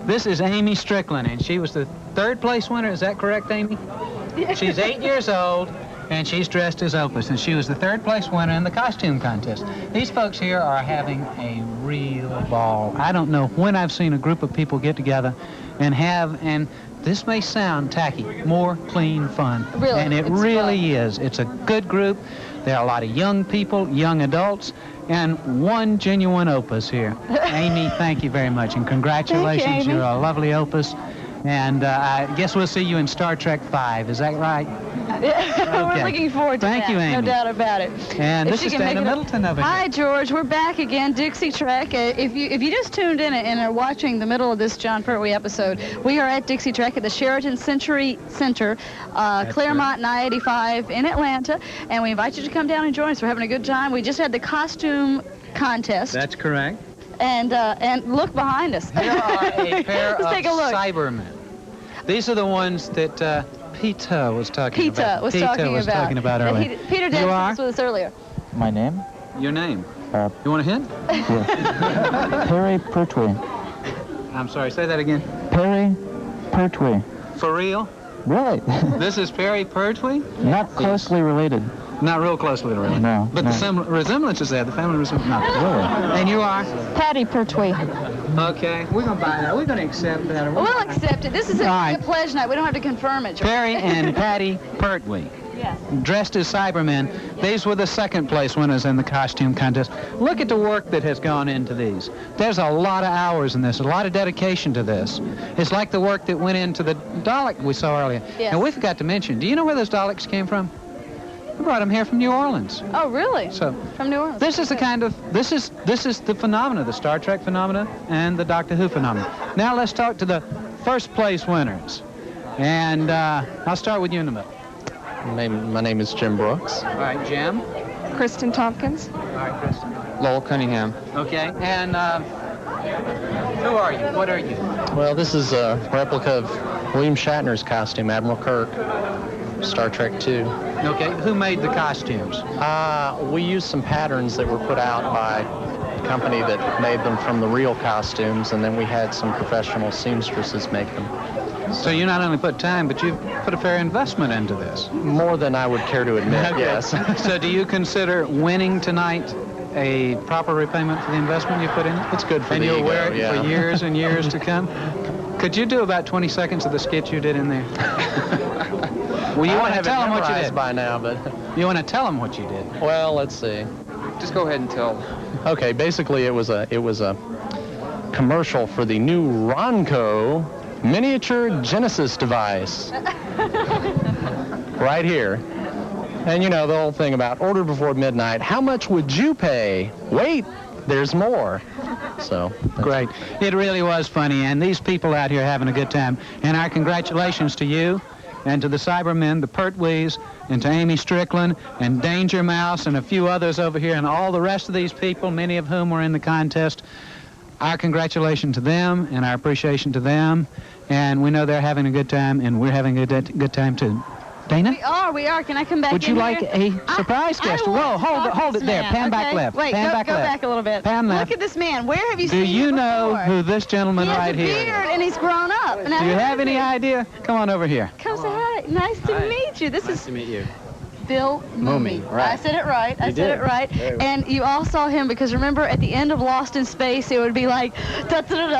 This is Amy Strickland, and she was the third place winner. Is that correct, Amy? She's 8 years old, and she's dressed as Opus, and she was the third place winner in the costume contest. These folks here are having a real ball. I don't know when I've seen a group of people get together and this may sound tacky, more clean fun. Really, and it really is. It's a good group. There are a lot of young people, young adults, and one genuine Opus here. Amy, thank you very much, and congratulations. Thank you, Amy. You're a lovely Opus. And I guess we'll see you in Star Trek 5. Is that right? We're looking forward to Thank that. you, Amy. No doubt about it. And If this she is can make Dana it up- Middleton over here. Hi, George. We're back again, Dixie Trek. If you just tuned in and are watching the middle of this John Pertwee episode, we are at Dixie Trek at the Sheraton Century Center, Claremont and I-85 in Atlanta, and we invite you to come down and join us. We're having a good time. We just had the costume contest. That's correct. And look behind us. Here are a pair Let's of take a look. Cybermen. These are the ones that Peter was talking about. Peter was talking about earlier. Peter Davison was with us earlier. My name? Your name? You want a hint? Perry Pertwee. I'm sorry, say that again. Perry Pertwee. For real? Really? This is Perry Pertwee? Not closely related. Not real closely related. No. But the resemblance is there, the family resemblance. No. Really? And you are? Patty Pertwee. Okay, we're going to buy that. We're going to accept that. We'll accept it. This is a pledge night. We don't have to confirm it. George. Perry and Patty Pertwee. Yeah. dressed as Cybermen. These were the second place winners in the costume contest. Look at the work that has gone into these. There's a lot of hours in this, a lot of dedication to this. It's like the work that went into the Dalek we saw earlier. Yes. And we forgot to mention, do you know where those Daleks came from? We brought them here from New Orleans. Oh, really? So from New Orleans. this is the kind of, this is the phenomena, the Star Trek phenomena and the Doctor Who phenomena. Now let's talk to the first place winners. And I'll start with you in a minute. My name is Jim Brooks. All right, Jim. Kristen Tompkins. All right, Kristen. Lowell Cunningham. Okay, and who are you? What are you? Well, this is a replica of William Shatner's costume, Admiral Kirk, Star Trek II. Okay, who made the costumes? We used some patterns that were put out by the company that made them from the real costumes, and then we had some professional seamstresses make them. So you not only put time, but you've put a fair investment into this. More than I would care to admit, Okay. yes. So do you consider winning tonight a proper repayment for the investment you put in? It's good for and the you'll ego, wear it yeah. for years and years to come? Could you do about 20 seconds of the skit you did in there? Well, you want to tell them what you did by now, but you want to tell them what you did. Well, let's see. Just go ahead and tell. Okay, basically it was a commercial for the new Ronco miniature Genesis device. Right here. And you know the whole thing about order before midnight. How much would you pay? Wait, there's more. So great. It really was funny, and these people out here having a good time. And our congratulations to you and to the Cybermen, the Pertwees, and to Amy Strickland and Danger Mouse and a few others over here and all the rest of these people, many of whom were in the contest. Our congratulations to them and our appreciation to them. And we know they're having a good time, and we're having a good time too. Dana? We are. Can I come back Would you in like here? a surprise guest? Whoa, hold it there. Man, Pan back okay? left. Wait, Pan go back left. back a little bit. Pan left. Look at this man. Where have you Do seen you him know before? who this gentleman right He has here a is? beard, and he's grown up. Do you have any idea? Come on over here. Come say hi. Nice to meet you. This is to meet you. Bill Mooney. Right. I said it right. I You said did. it right. Very well. And you all saw him because remember at the end of Lost in Space, it would be like da da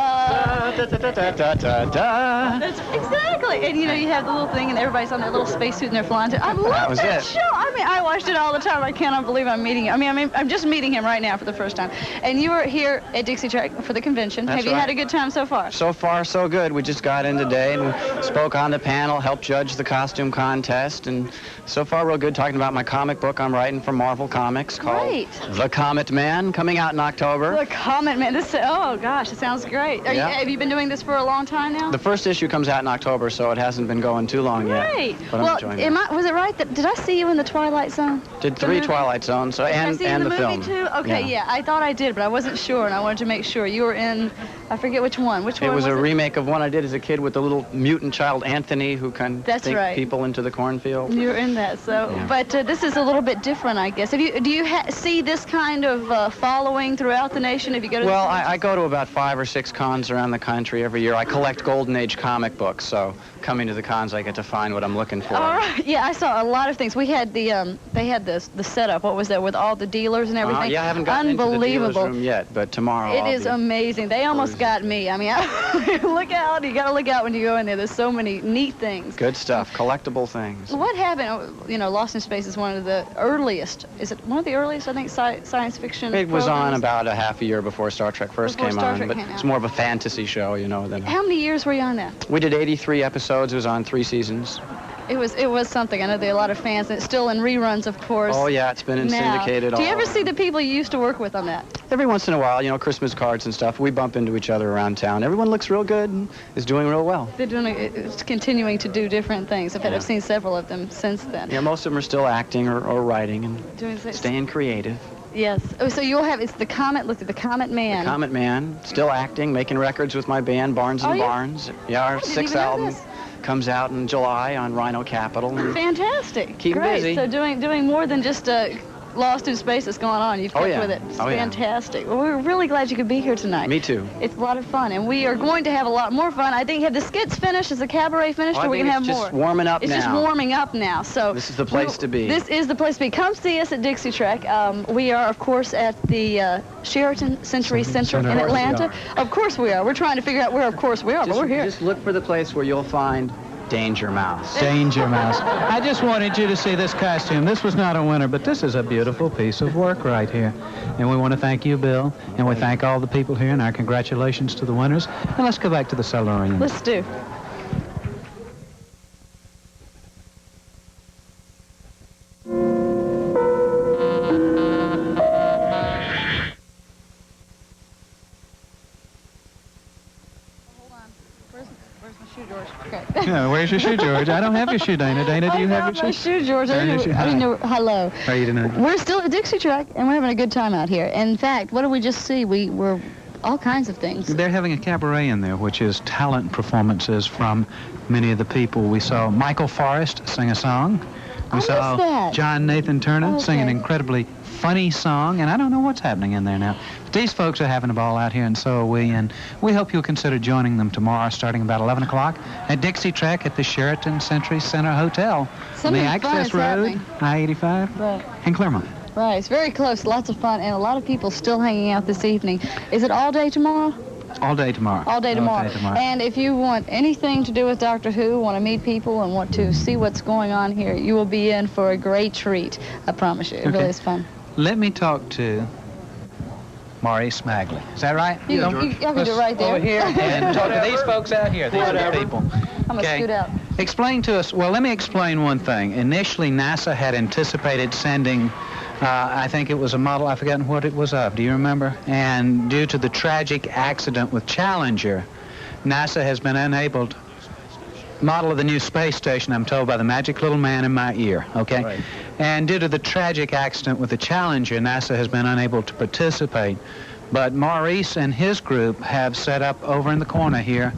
da da. That's exactly. And you know you have the little thing, and everybody's on their little spacesuit and they're flying. I love was that it. show. I mean, I watched it all the time. I cannot believe I'm meeting him. I mean, I'm just meeting him right now for the first time. And you were here at Dixie Track for the convention. That's Have you had right. a good time so far? So far, so good. We just got in today and we spoke on the panel, helped judge the costume contest, and so far real good. Talking about my comic book I'm writing for Marvel Comics called Great. The Comet Man, coming out in October. The comment, man. Oh gosh, it sounds great. Yeah. Have you been doing this for a long time now? The first issue comes out in October, so it hasn't been going too long yet. Great. But I'm Well, enjoying it. was it right that did I see you in the Twilight Zone? Did The 3 movie? Twilight Zones, so, Did I and see you in the movie film. too? Okay, yeah. I thought I did, but I wasn't sure, and I wanted to make sure. You were in, I forget which one. Which It one was was a remake of one I did as a kid with the little mutant child Anthony who can That's think right. people into the cornfield. You were in that, so. Yeah. But this is a little bit different, I guess. Do you see this kind of following throughout the nation? If you go to Well, the I go to about 5 or 6 cons around the country every year. I collect Golden Age comic books, so coming to the cons, I get to find what I'm looking for. All right. Yeah, I saw a lot of things. We had they had the setup. What was that with all the dealers and everything? Yeah, I haven't gotten into the dealer's Unbelievable. room yet, but tomorrow It I'll is be. amazing. They almost got me. I mean, look out. You got to look out when you go in there. There's so many neat things. Good stuff, collectible things. What happened? You know, Lost in Space is one of the earliest. Is it one of the earliest? I think science fiction. It was on programs? about a half a year before Star Trek first Before came Star on, Trek but came it's out. more of a fantasy show, you know. Than How many years were you on that? we did 83 episodes. It was on 3 seasons. It was something. I know there are a lot of fans. And it's still in reruns, of course. Oh yeah, it's been in now. syndicated. Do you all ever over. see the people you used to work with on that? Every once in a while, you know, Christmas cards and stuff. We bump into each other around town. Everyone looks real good and is doing real well. They're doing it's continuing to do different things. In fact, Yeah. I've seen several of them since then. Yeah, most of them are still acting or writing and Doing things. staying creative. Yes. Oh, so you'll have, it's the Comet, look at the Comet Man. Comet Man, still acting, making records with my band, Barnes Oh, and yeah? Barnes. Yeah, our didn't 6th even know album this. comes out in July on Rhino Capital. And Fantastic. Keep Great. busy. So doing more than just Lost in Space that's going on. You've Oh, kept yeah. with it. It's Oh, yeah. fantastic. Well, we're really glad you could be here tonight. Me too. It's a lot of fun, and we are going to have a lot more fun. I think, have the skits finished? Is the cabaret finished, Oh, I or we think can have it's more? just warming up It's now. just warming up now. So This is the place to be. This is the place to be. Come see us at Dixie Track. We are, of course, at the Sheraton Century Center in Of course we Atlanta. are. Of course we are. We're trying to figure out where, of course, we are, but we're here. Just look for the place where you'll find Danger Mouse. Danger Mouse. I just wanted you to see this costume. This was not a winner, but this is a beautiful piece of work right here. And we want to thank you, Bill, and we thank all the people here, and our congratulations to the winners. And let's go back to the Solarium. Let's do. Yeah, where's your shoe, George? I don't have your shoe, Dana. Dana, do you have your my shoe, George? I didn't know. Hello. How are you doing? We're still at Dixie Track, and we're having a good time out here. In fact, what did we just see? We were all kinds of things. They're having a cabaret in there, which is talent performances from many of the people. We saw Michael Forrest sing a song. We saw that. John Nathan Turner sing an incredibly funny song, and I don't know what's happening in there now. But these folks are having a ball out here, and so are we, and we hope you'll consider joining them tomorrow starting about 11 o'clock at Dixie Track at the Sheraton Century Center Hotel on the Access Road, I-85 in Claremont. Right, it's very close, lots of fun, and a lot of people still hanging out this evening. Is it all day tomorrow? All day tomorrow. All day tomorrow. And if you want anything to do with Doctor Who, want to meet people and want to see what's going on here, you will be in for a great treat. I promise you. It really is fun. Let me talk to Maurice Magley. Is that right? You can do it right there. Over here and talk to these folks out here. These are the people. I'm going to scoot out. Explain to us, well, let me explain one thing. Initially, NASA had anticipated sending I think it was a model, I've forgotten what it was of. Do you remember? And due to the tragic accident with Challenger, NASA has been unable to model of the new space station, I'm told by the magic little man in my ear, okay? Right. And due to the tragic accident with the Challenger, NASA has been unable to participate. But Maurice and his group have set up over in the corner here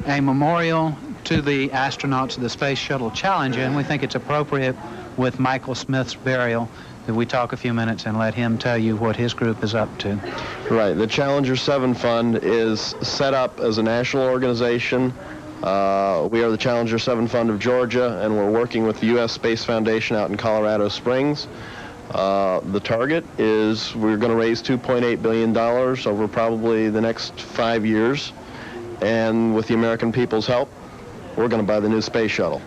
a memorial to the astronauts of the Space Shuttle Challenger, and we think it's appropriate with Michael Smith's burial that we talk a few minutes and let him tell you what his group is up to. Right. The Challenger 7 Fund is set up as a national organization. We are the Challenger 7 Fund of Georgia, and we're working with the U.S. Space Foundation out in Colorado Springs. The target is we're going to raise $2.8 billion over probably the next 5 years, and with the American people's help, we're going to buy the new space shuttle.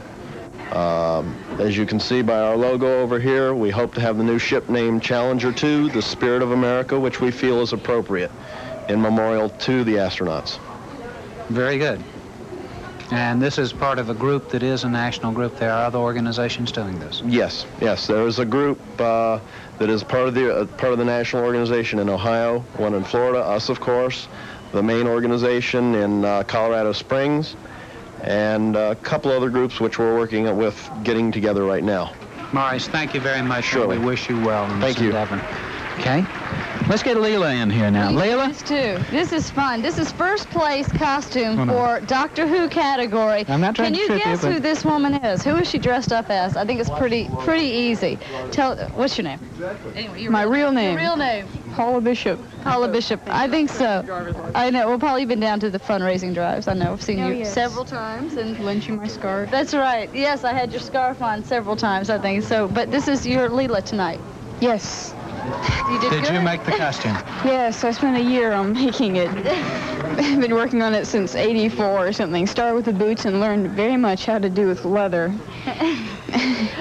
As you can see by our logo over here, we hope to have the new ship named Challenger 2, the Spirit of America, which we feel is appropriate in memorial to the astronauts. Very good. And this is part of a group that is a national group. There are other organizations doing this. Yes, yes. There is a group that is part of the national organization in Ohio, one in Florida, us of course, the main organization in Colorado Springs, and a couple other groups which we're working with getting together right now. Maurice, thank you very much. Sure. We wish you well in Thank this you. endeavor. Okay. Let's get Leela in here now. Leela? This too. This is fun. This is first place costume for Doctor Who category. I'm not trying Can to you trip guess you, who this woman is? Who is she dressed up as? I think it's pretty easy. What's your name? Anyway, My real name. Your real name. Paula Bishop. Paula Bishop. I think so. I know. We'll probably been down to the fundraising drives. I know. I've seen you several times and lent you my scarf. That's right. Yes, I had your scarf on several times, I think. So, but this is your Leela tonight. Yes. You Did you make the costume? Yes, I spent a year on making it. I've been working on it since '84 or something. Started with the boots and learned very much how to do with leather.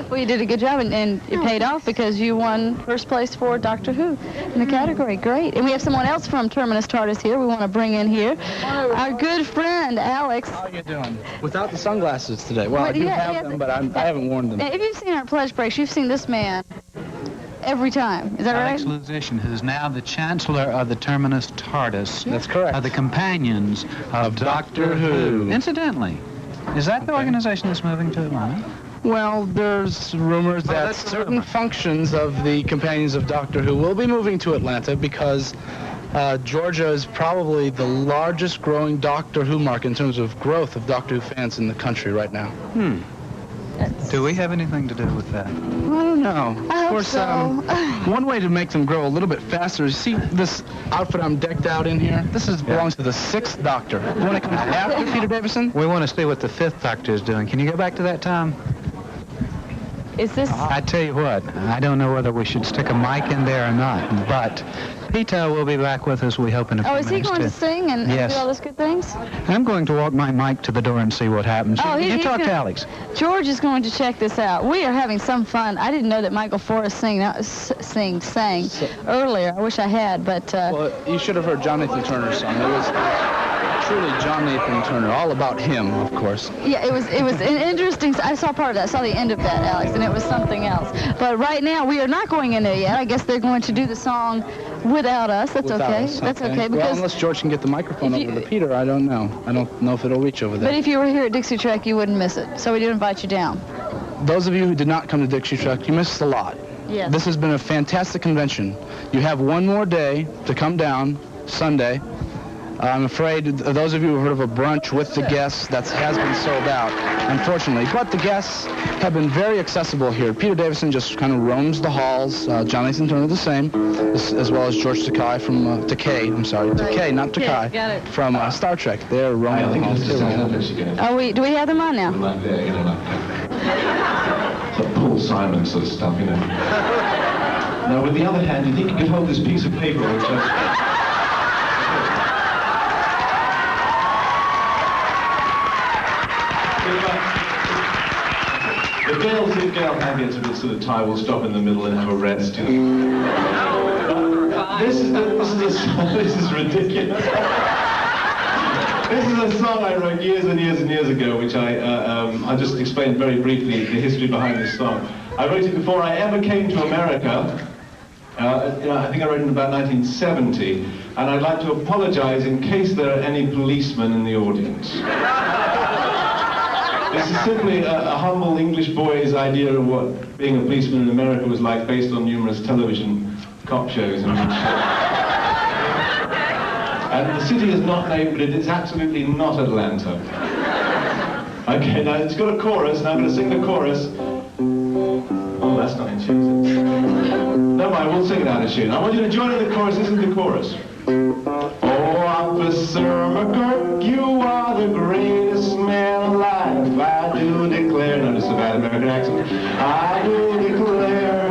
Well, you did a good job, and it paid off because you won first place for Doctor Who in the category. Great. And we have someone else from Terminus TARDIS here we want to bring in here. Our good friend, Alex. How are you doing? Without the sunglasses today. Well, I do have them, but I haven't worn them. If you've seen our pledge breaks, you've seen this man every time. Is that Alex right? Luzitian, who is now the Chancellor of the Terminus TARDIS. That's correct. Of the companions of Doctor Who. Incidentally, is that the organization that's moving to Atlanta? Well, there's rumors that certain functions of the Companions of Doctor Who will be moving to Atlanta because Georgia is probably the largest growing Doctor Who market in terms of growth of Doctor Who fans in the country right now. Do we have anything to do with that? I don't know. I hope so. One way to make them grow a little bit faster is, see this outfit I'm decked out in here? This belongs to the 6th Doctor. The one that comes after Peter Davison? We want to see what the 5th Doctor is doing. Can you go back to that time? Is this... I tell you what, I don't know whether we should stick a mic in there or not, but Peter will be back with us, we hope, in a few Oh, is he minutes, going too. to sing and Yes. do all those good things? I'm going to walk my mic to the door and see what happens. Oh, you he's talk to gonna- Alex. George is going to check this out. We are having some fun. I didn't know that Michael Forrest sang earlier. I wish I had, but... Well, you should have heard Jonathan Turner's song. It was truly Jonathan Turner, all about him, of course. Yeah, it was an interesting. I saw part of that. I saw the end of that, Alex, and it was something else. But right now we are not going in there yet. I guess they're going to do the song without us. That's Without okay. us, That's okay Well, because. unless George can get the microphone over to Peter, I don't know. I don't know if it'll reach over there. But if you were here at Dixie Trek, you wouldn't miss it. So we do invite you down. Those of you who did not come to Dixie Trek, you missed a lot. Yes. This has been a fantastic convention. You have one more day to come down, Sunday. I'm afraid those of you who have heard of a brunch with the guests, that has been sold out, unfortunately. But the guests have been very accessible here. Peter Davison just kind of roams the halls. Jonathan Turner the same, as well as George Takei from Takei, not Takei, Yeah, got it. from Star Trek. They're roaming the halls. Do we have them on now? Like that, you know, like the Paul Simon sort of stuff, you know. Now, with the other hand, do you think you could hold this piece of paper which If Gail can get a bit sort of tired, we'll stop in the middle and have a rest. You know. This is ridiculous. This is a song I wrote years and years and years ago, which I'll just explain very briefly the history behind this song. I wrote it before I ever came to America. I think I wrote it in about 1970, and I'd like to apologize in case there are any policemen in the audience. This is simply a humble English boy's idea of what being a policeman in America was like, based on numerous television cop shows. And the city is not named, but it is absolutely not Atlanta. Okay, now it's got a chorus, and I'm going to sing the chorus. Oh, that's not in tune. Never mind, we'll sing it out of tune. I want you to join in the chorus. This is the chorus. Oh, Officer McGurk, you are the greatest man alive. I do declare, notice the bad American accent. I do declare,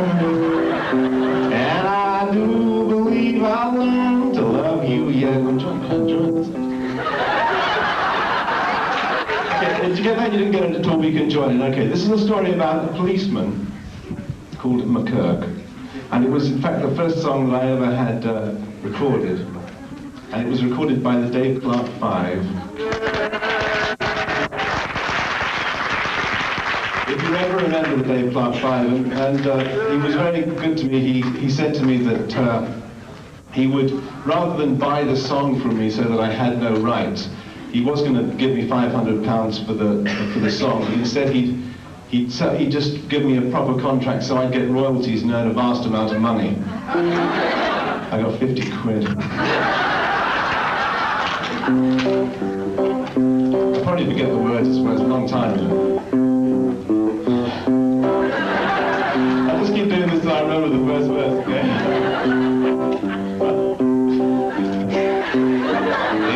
and I do believe I'll learn to love you yet. Join this. Okay, did you get that? You didn't get it at all, but you can join in. Okay, this is a story about a policeman called McGurk. And it was, in fact, the first song that I ever had recorded. And it was recorded by the Dave Clark Five. If you ever remember the Dave Clark Five, and he was very good to me. He said to me that he would, rather than buy the song from me so that I had no rights, he was going to give me £500 for the song. Instead, he'd just give me a proper contract so I'd get royalties and earn a vast amount of money. I got 50 quid. I'll probably forget the words, it's a long time ago. I'll just keep doing this till I remember the first verse, okay?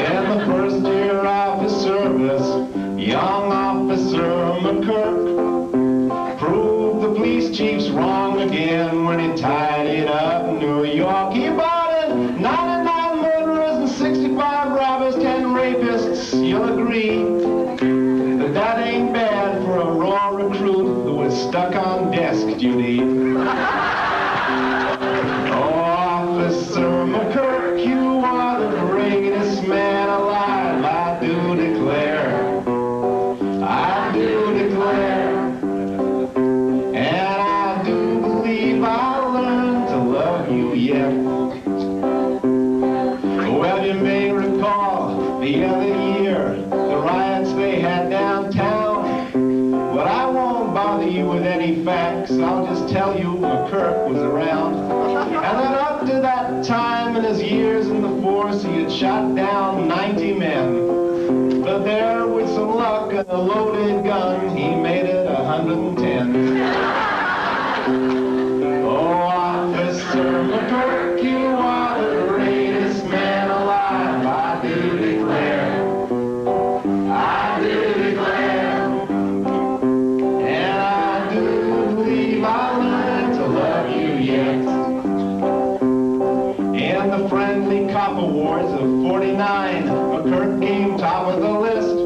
In the first year of his service, young Officer McGurk proved the police chief's wrong again when he tidied up New York. He bought in 99 murderers and 65 robbers, 10 rapists. You'll agree that that ain't bad for a raw recruit who was stuck on desk duty. Oh, Officer McGurk, you are the greatest man alive. I do declare. I do declare. And I do believe I'll learn to love you yet. Well, you may recall the other year, the riots they had downtown. But I won't bother you with any facts. I'll just tell you McGurk was around. And then up to that time in his years in the force, he had shot down 90 men. But there, with some luck and a loaded gun, he made it 110. Oh, Officer McGurk, you are the greatest man alive. I do declare. I do declare. And I do believe I'll learn to love you yet. In the friendly cop awards of 49, McCurk came top of the list.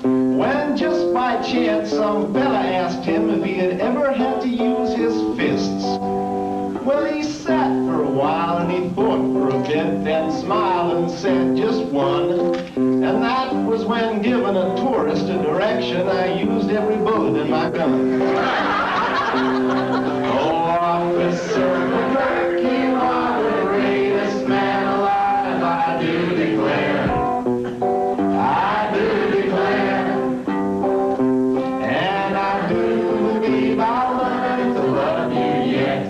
When just by chance some fella asked him if he had ever had to use his fists. Well, he sat for a while and he thought for a bit, then smiled and said just one. And that was when giving a tourist a direction, I used every bullet in my gun. Oh, Officer McCurk, you are the greatest man alive, I do declare. I do declare. And I do believe I'll learn to love you yet.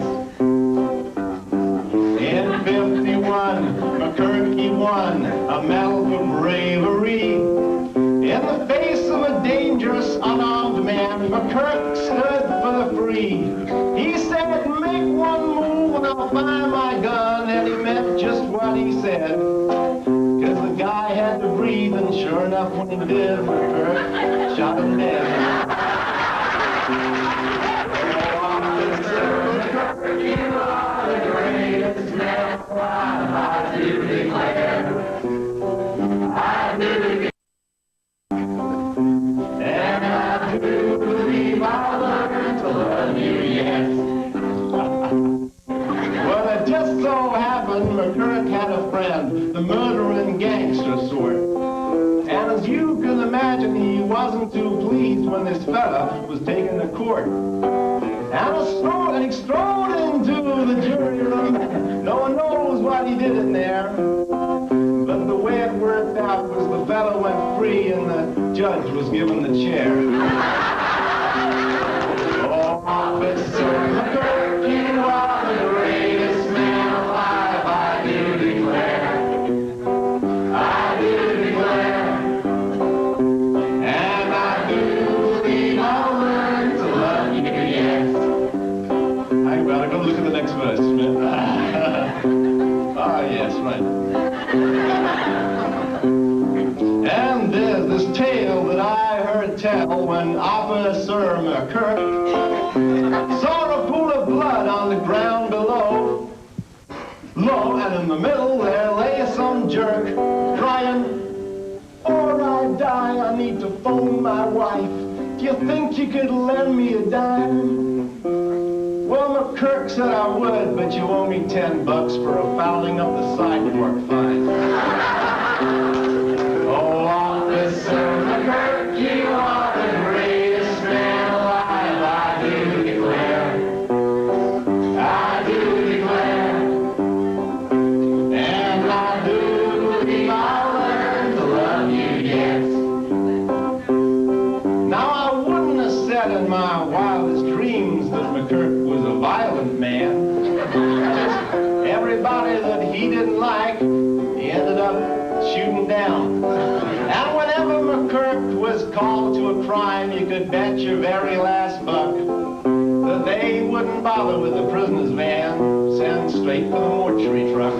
In 51, McCurk, he won a medal for bravery. In the face of a dangerous, unarmed man, McCurk stood for the free. He said, make one move and I'll fire my gun, and he meant just what he said. Cause the guy had to breathe, and sure enough when he did, McCurk shot him dead. You are the greatest man alive, I do declare. I do declare. And I do believe I'll learn to love you yet. Well, it just so happened McCurk had a friend, the murdering gangster sort. And as you can imagine, he wasn't too pleased when this fella was taken to court. And he strolled into the jury room. No one knows what he did in there. But the way it worked out was the fellow went free and the judge was given the chair. Oh, Officer McCurk, you are the greatest man alive, I do declare. I do declare. And I do believe I'll learn to love you yet. Well, I've got to look at the next verse. Ah, yes, right. And there's this tale that I heard tell when Officer McCurk saw a pool of blood on the ground below. Lo, and in the middle there lay some jerk crying, or I die, I need to phone my wife. Do you think you could lend me a dime? Well, McCurk said I would, but you owe me $10 for a fouling up the sidewalk fine. Oh, Officer McCurk, you are the greatest man alive, I do declare. I do declare. And I do believe I'll learn to love you yet. Now, I wouldn't have said in my wildest dreams that McCurk was a violent man. Just everybody that he didn't like, he ended up shooting down. And whenever McCurk was called to a crime, you could bet your very last buck that they wouldn't bother with the prisoner's van, send straight for the mortuary truck.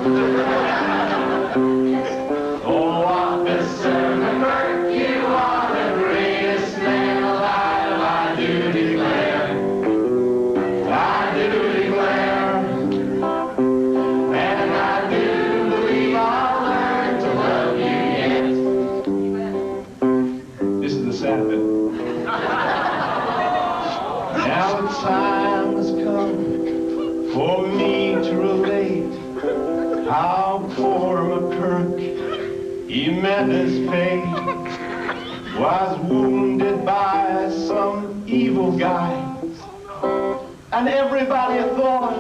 Oh, Officer McCurk, you are the greatest man alive, I do declare. I do declare. And I do believe I'll learn to love you yet. This is the sad bit. Now the time has come for me to relate how poor McCurk, he met his fate, was wounded by some evil guy. And everybody thought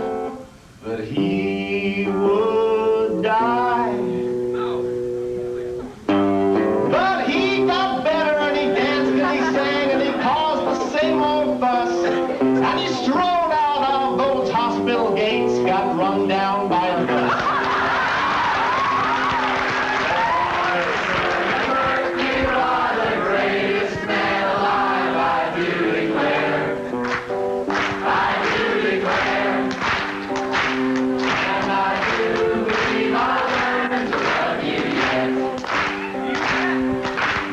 that he would die. But he got better and he danced and he sang and he caused the same old fuss. And he strolled out of those hospital gates, got run down by a bus. You are the greatest man alive, I do declare. I do declare. And I do believe I'll learn to love you yet.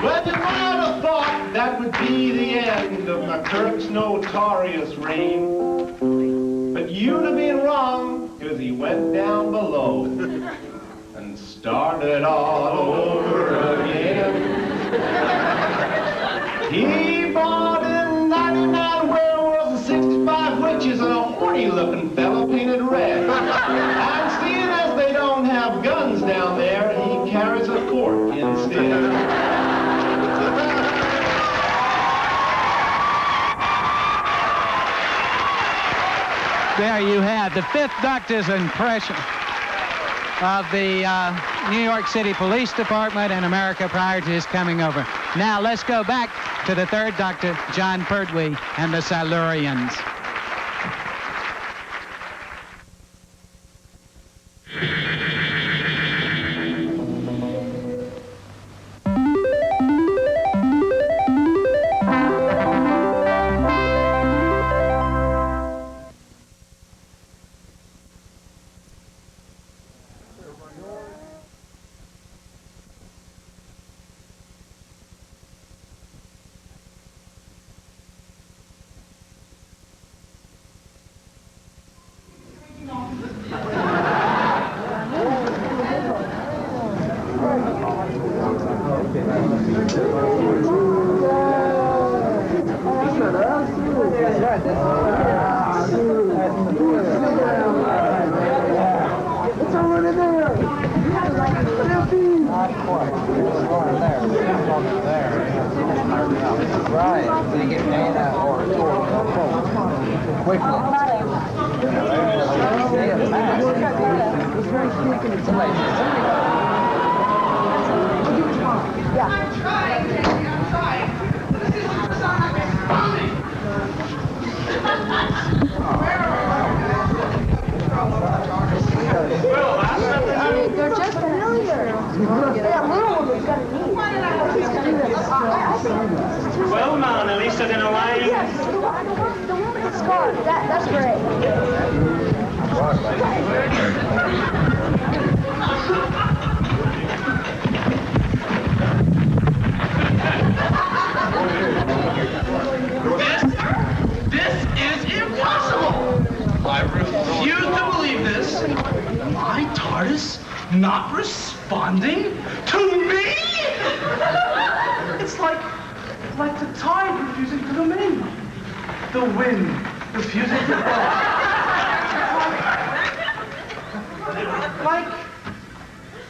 Well, you might have thought that would be the end of McCurk's notorious reign. But you'd have been wrong, because he went down below and started all over again. He bought in 99 werewolves and 65 witches and a horny-looking fellow painted red. And seeing as they don't have guns down there, he carries a fork instead. There you have the Fifth Doctor's impression of the New York City Police Department in America prior to his coming over. Now let's go back to the Third Doctor, John Pertwee, and the Silurians. Well, man, at least I didn't lie. Yes, the one with the scarf. That's great. This is impossible! I refuse to believe this. My TARDIS not responding to me? It's like the tide refusing to the mainland. The wind refusing to blow.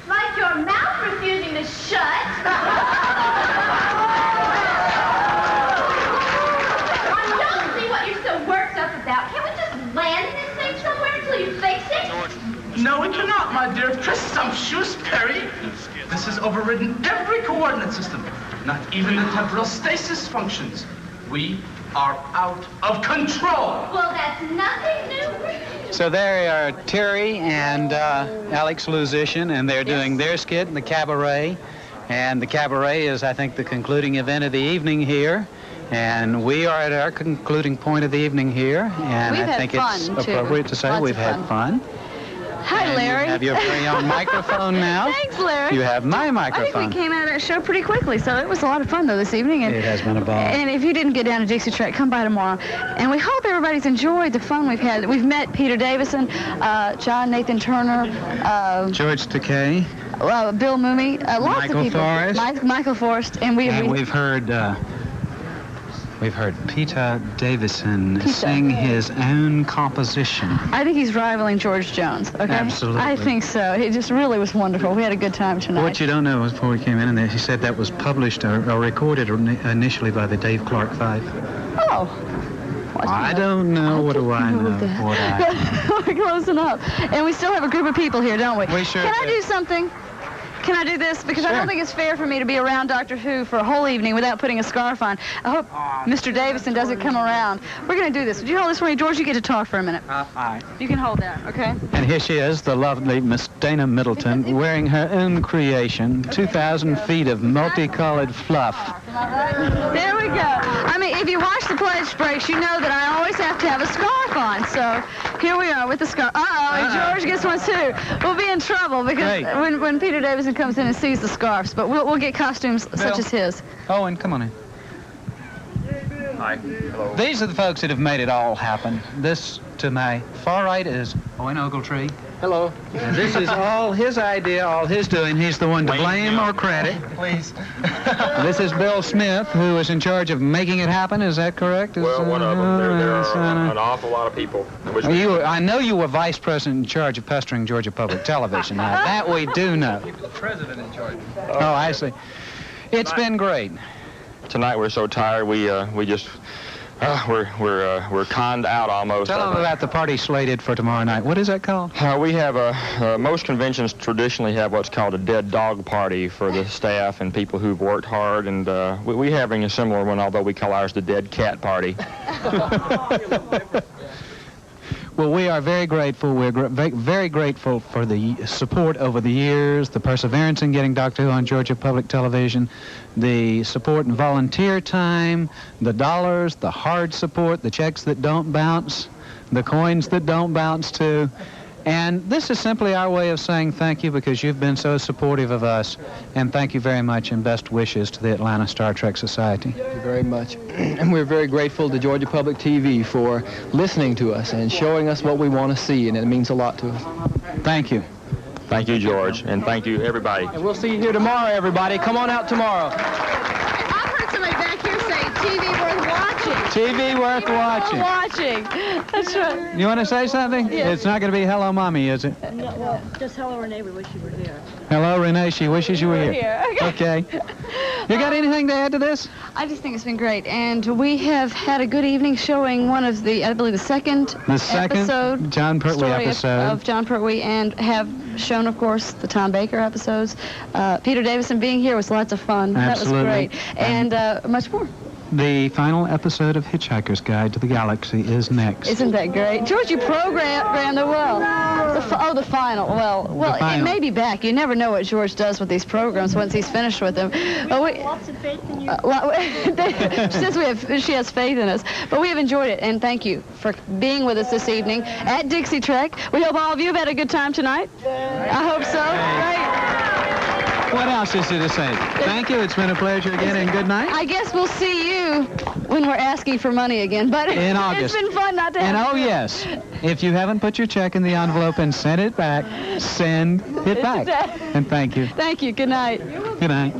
Like your mouth refusing to shut. I don't see what you're so worked up about. Can't we just land in this thing somewhere until you fix it? No, we cannot, my dear presumptuous Perry. This has overridden every coordinate system. Not even the temporal stasis functions. We are out of control. Well, that's nothing new. So there are Terry and Alex Musician, and they're doing their skit in the cabaret. And the cabaret is, I think, the concluding event of the evening here. And we are at our concluding point of the evening here. And I think it's appropriate to say we've had fun. Hi, Larry. You have your very own microphone now. Thanks, Larry. You have my microphone. I think we came out of that show pretty quickly, so it was a lot of fun, though, this evening. And, it has been a ball. And if you didn't get down to Dixie Track, come by tomorrow. And we hope everybody's enjoyed the fun we've had. We've met Peter Davison, John Nathan Turner, George Takei, Bill Mooney, lots Michael of people. Forrest. Michael Forrest. And we've heard... We've heard Peter Davison sing his own composition. I think he's rivaling George Jones, okay? Absolutely. I think so. He just really was wonderful. We had a good time tonight. What you don't know is before we came in, and he said that was published or recorded initially by the Dave Clark Five. Oh. I don't know. What do I know? We're close enough. And we still have a group of people here, don't we? We sure Can I do. do something? Can I do this? Because I don't think it's fair for me to be around Doctor Who for a whole evening without putting a scarf on. I hope Mr. Davison doesn't come around. We're going to do this. Would you hold this for me? George, you get to talk for a minute. Aye. You can hold that, okay? And here she is, the lovely Miss Dana Middleton, wearing her own creation, 2,000 feet of multicolored fluff. There we go. I mean, if you watch the pledge breaks, you know that I always have to have a scarf on. So here we are with the scarf. And George gets one too. We'll be in trouble because when Peter Davison comes in and sees the scarves, but we'll get costumes such as his. Owen, come on in. Hi. Hello. These are the folks that have made it all happen. This, to my far right, is Owen Ogletree. Hello. This is all his idea, all his doing. He's the one to blame or credit. Please. This is Bill Smith, who is in charge of making it happen. Is that correct? Well, one of them. There are an awful lot of people. I know you were vice president in charge of pestering Georgia Public Television. Now, that we do know. He was the president in charge. Oh, I see. It's been great. Tonight we're so tired. We just we're conned out almost. Tell them about the party slated for tomorrow night. What is that called? We have most conventions traditionally have what's called a dead dog party for the staff and people who've worked hard, and we're having a similar one, although we call ours the dead cat party. Well, we are very grateful. We're very grateful for the support over the years, the perseverance in getting Doctor Who on Georgia Public Television, the support and volunteer time, the dollars, the hard support, the checks that don't bounce, the coins that don't bounce too. And this is simply our way of saying thank you because you've been so supportive of us. And thank you very much and best wishes to the Atlanta Star Trek Society. Thank you very much. And we're very grateful to Georgia Public TV for listening to us and showing us what we want to see, and it means a lot to us. Thank you. Thank you, George, and thank you, everybody. And we'll see you here tomorrow, everybody. Come on out tomorrow. I've heard somebody back here say TV worth watching. TV worth watching. Watching. That's right. You want to say something? Yes. It's not going to be hello, Mommy, is it? No, well, just hello, Renee. We wish you were here. Hello, Renee. She wishes you were here. Okay. You got anything to add to this? I just think it's been great, and we have had a good evening showing one of the, I believe, the second episode, John Pertwee story episode of John Pertwee, and have shown, of course, the Tom Baker episodes. Peter Davison being here was lots of fun. Absolutely. That was great, and much more. The final episode of Hitchhiker's Guide to the Galaxy is next. Isn't that great? George, you programmed it well. The final. Well, final. It may be back. You never know what George does with these programs once he's finished with them. We have lots of faith in you. She has faith in us. But we have enjoyed it, and thank you for being with us this evening at Dixie Trek. We hope all of you have had a good time tonight. I hope so. Great. What else is there to say? Thank you. It's been a pleasure again, and good night. I guess we'll see you when we're asking for money again. But in August. It's been fun not to have And oh, fun. yes, if you haven't put your check in the envelope and sent it back, send it back. And thank you. Thank you. Good night. Good night.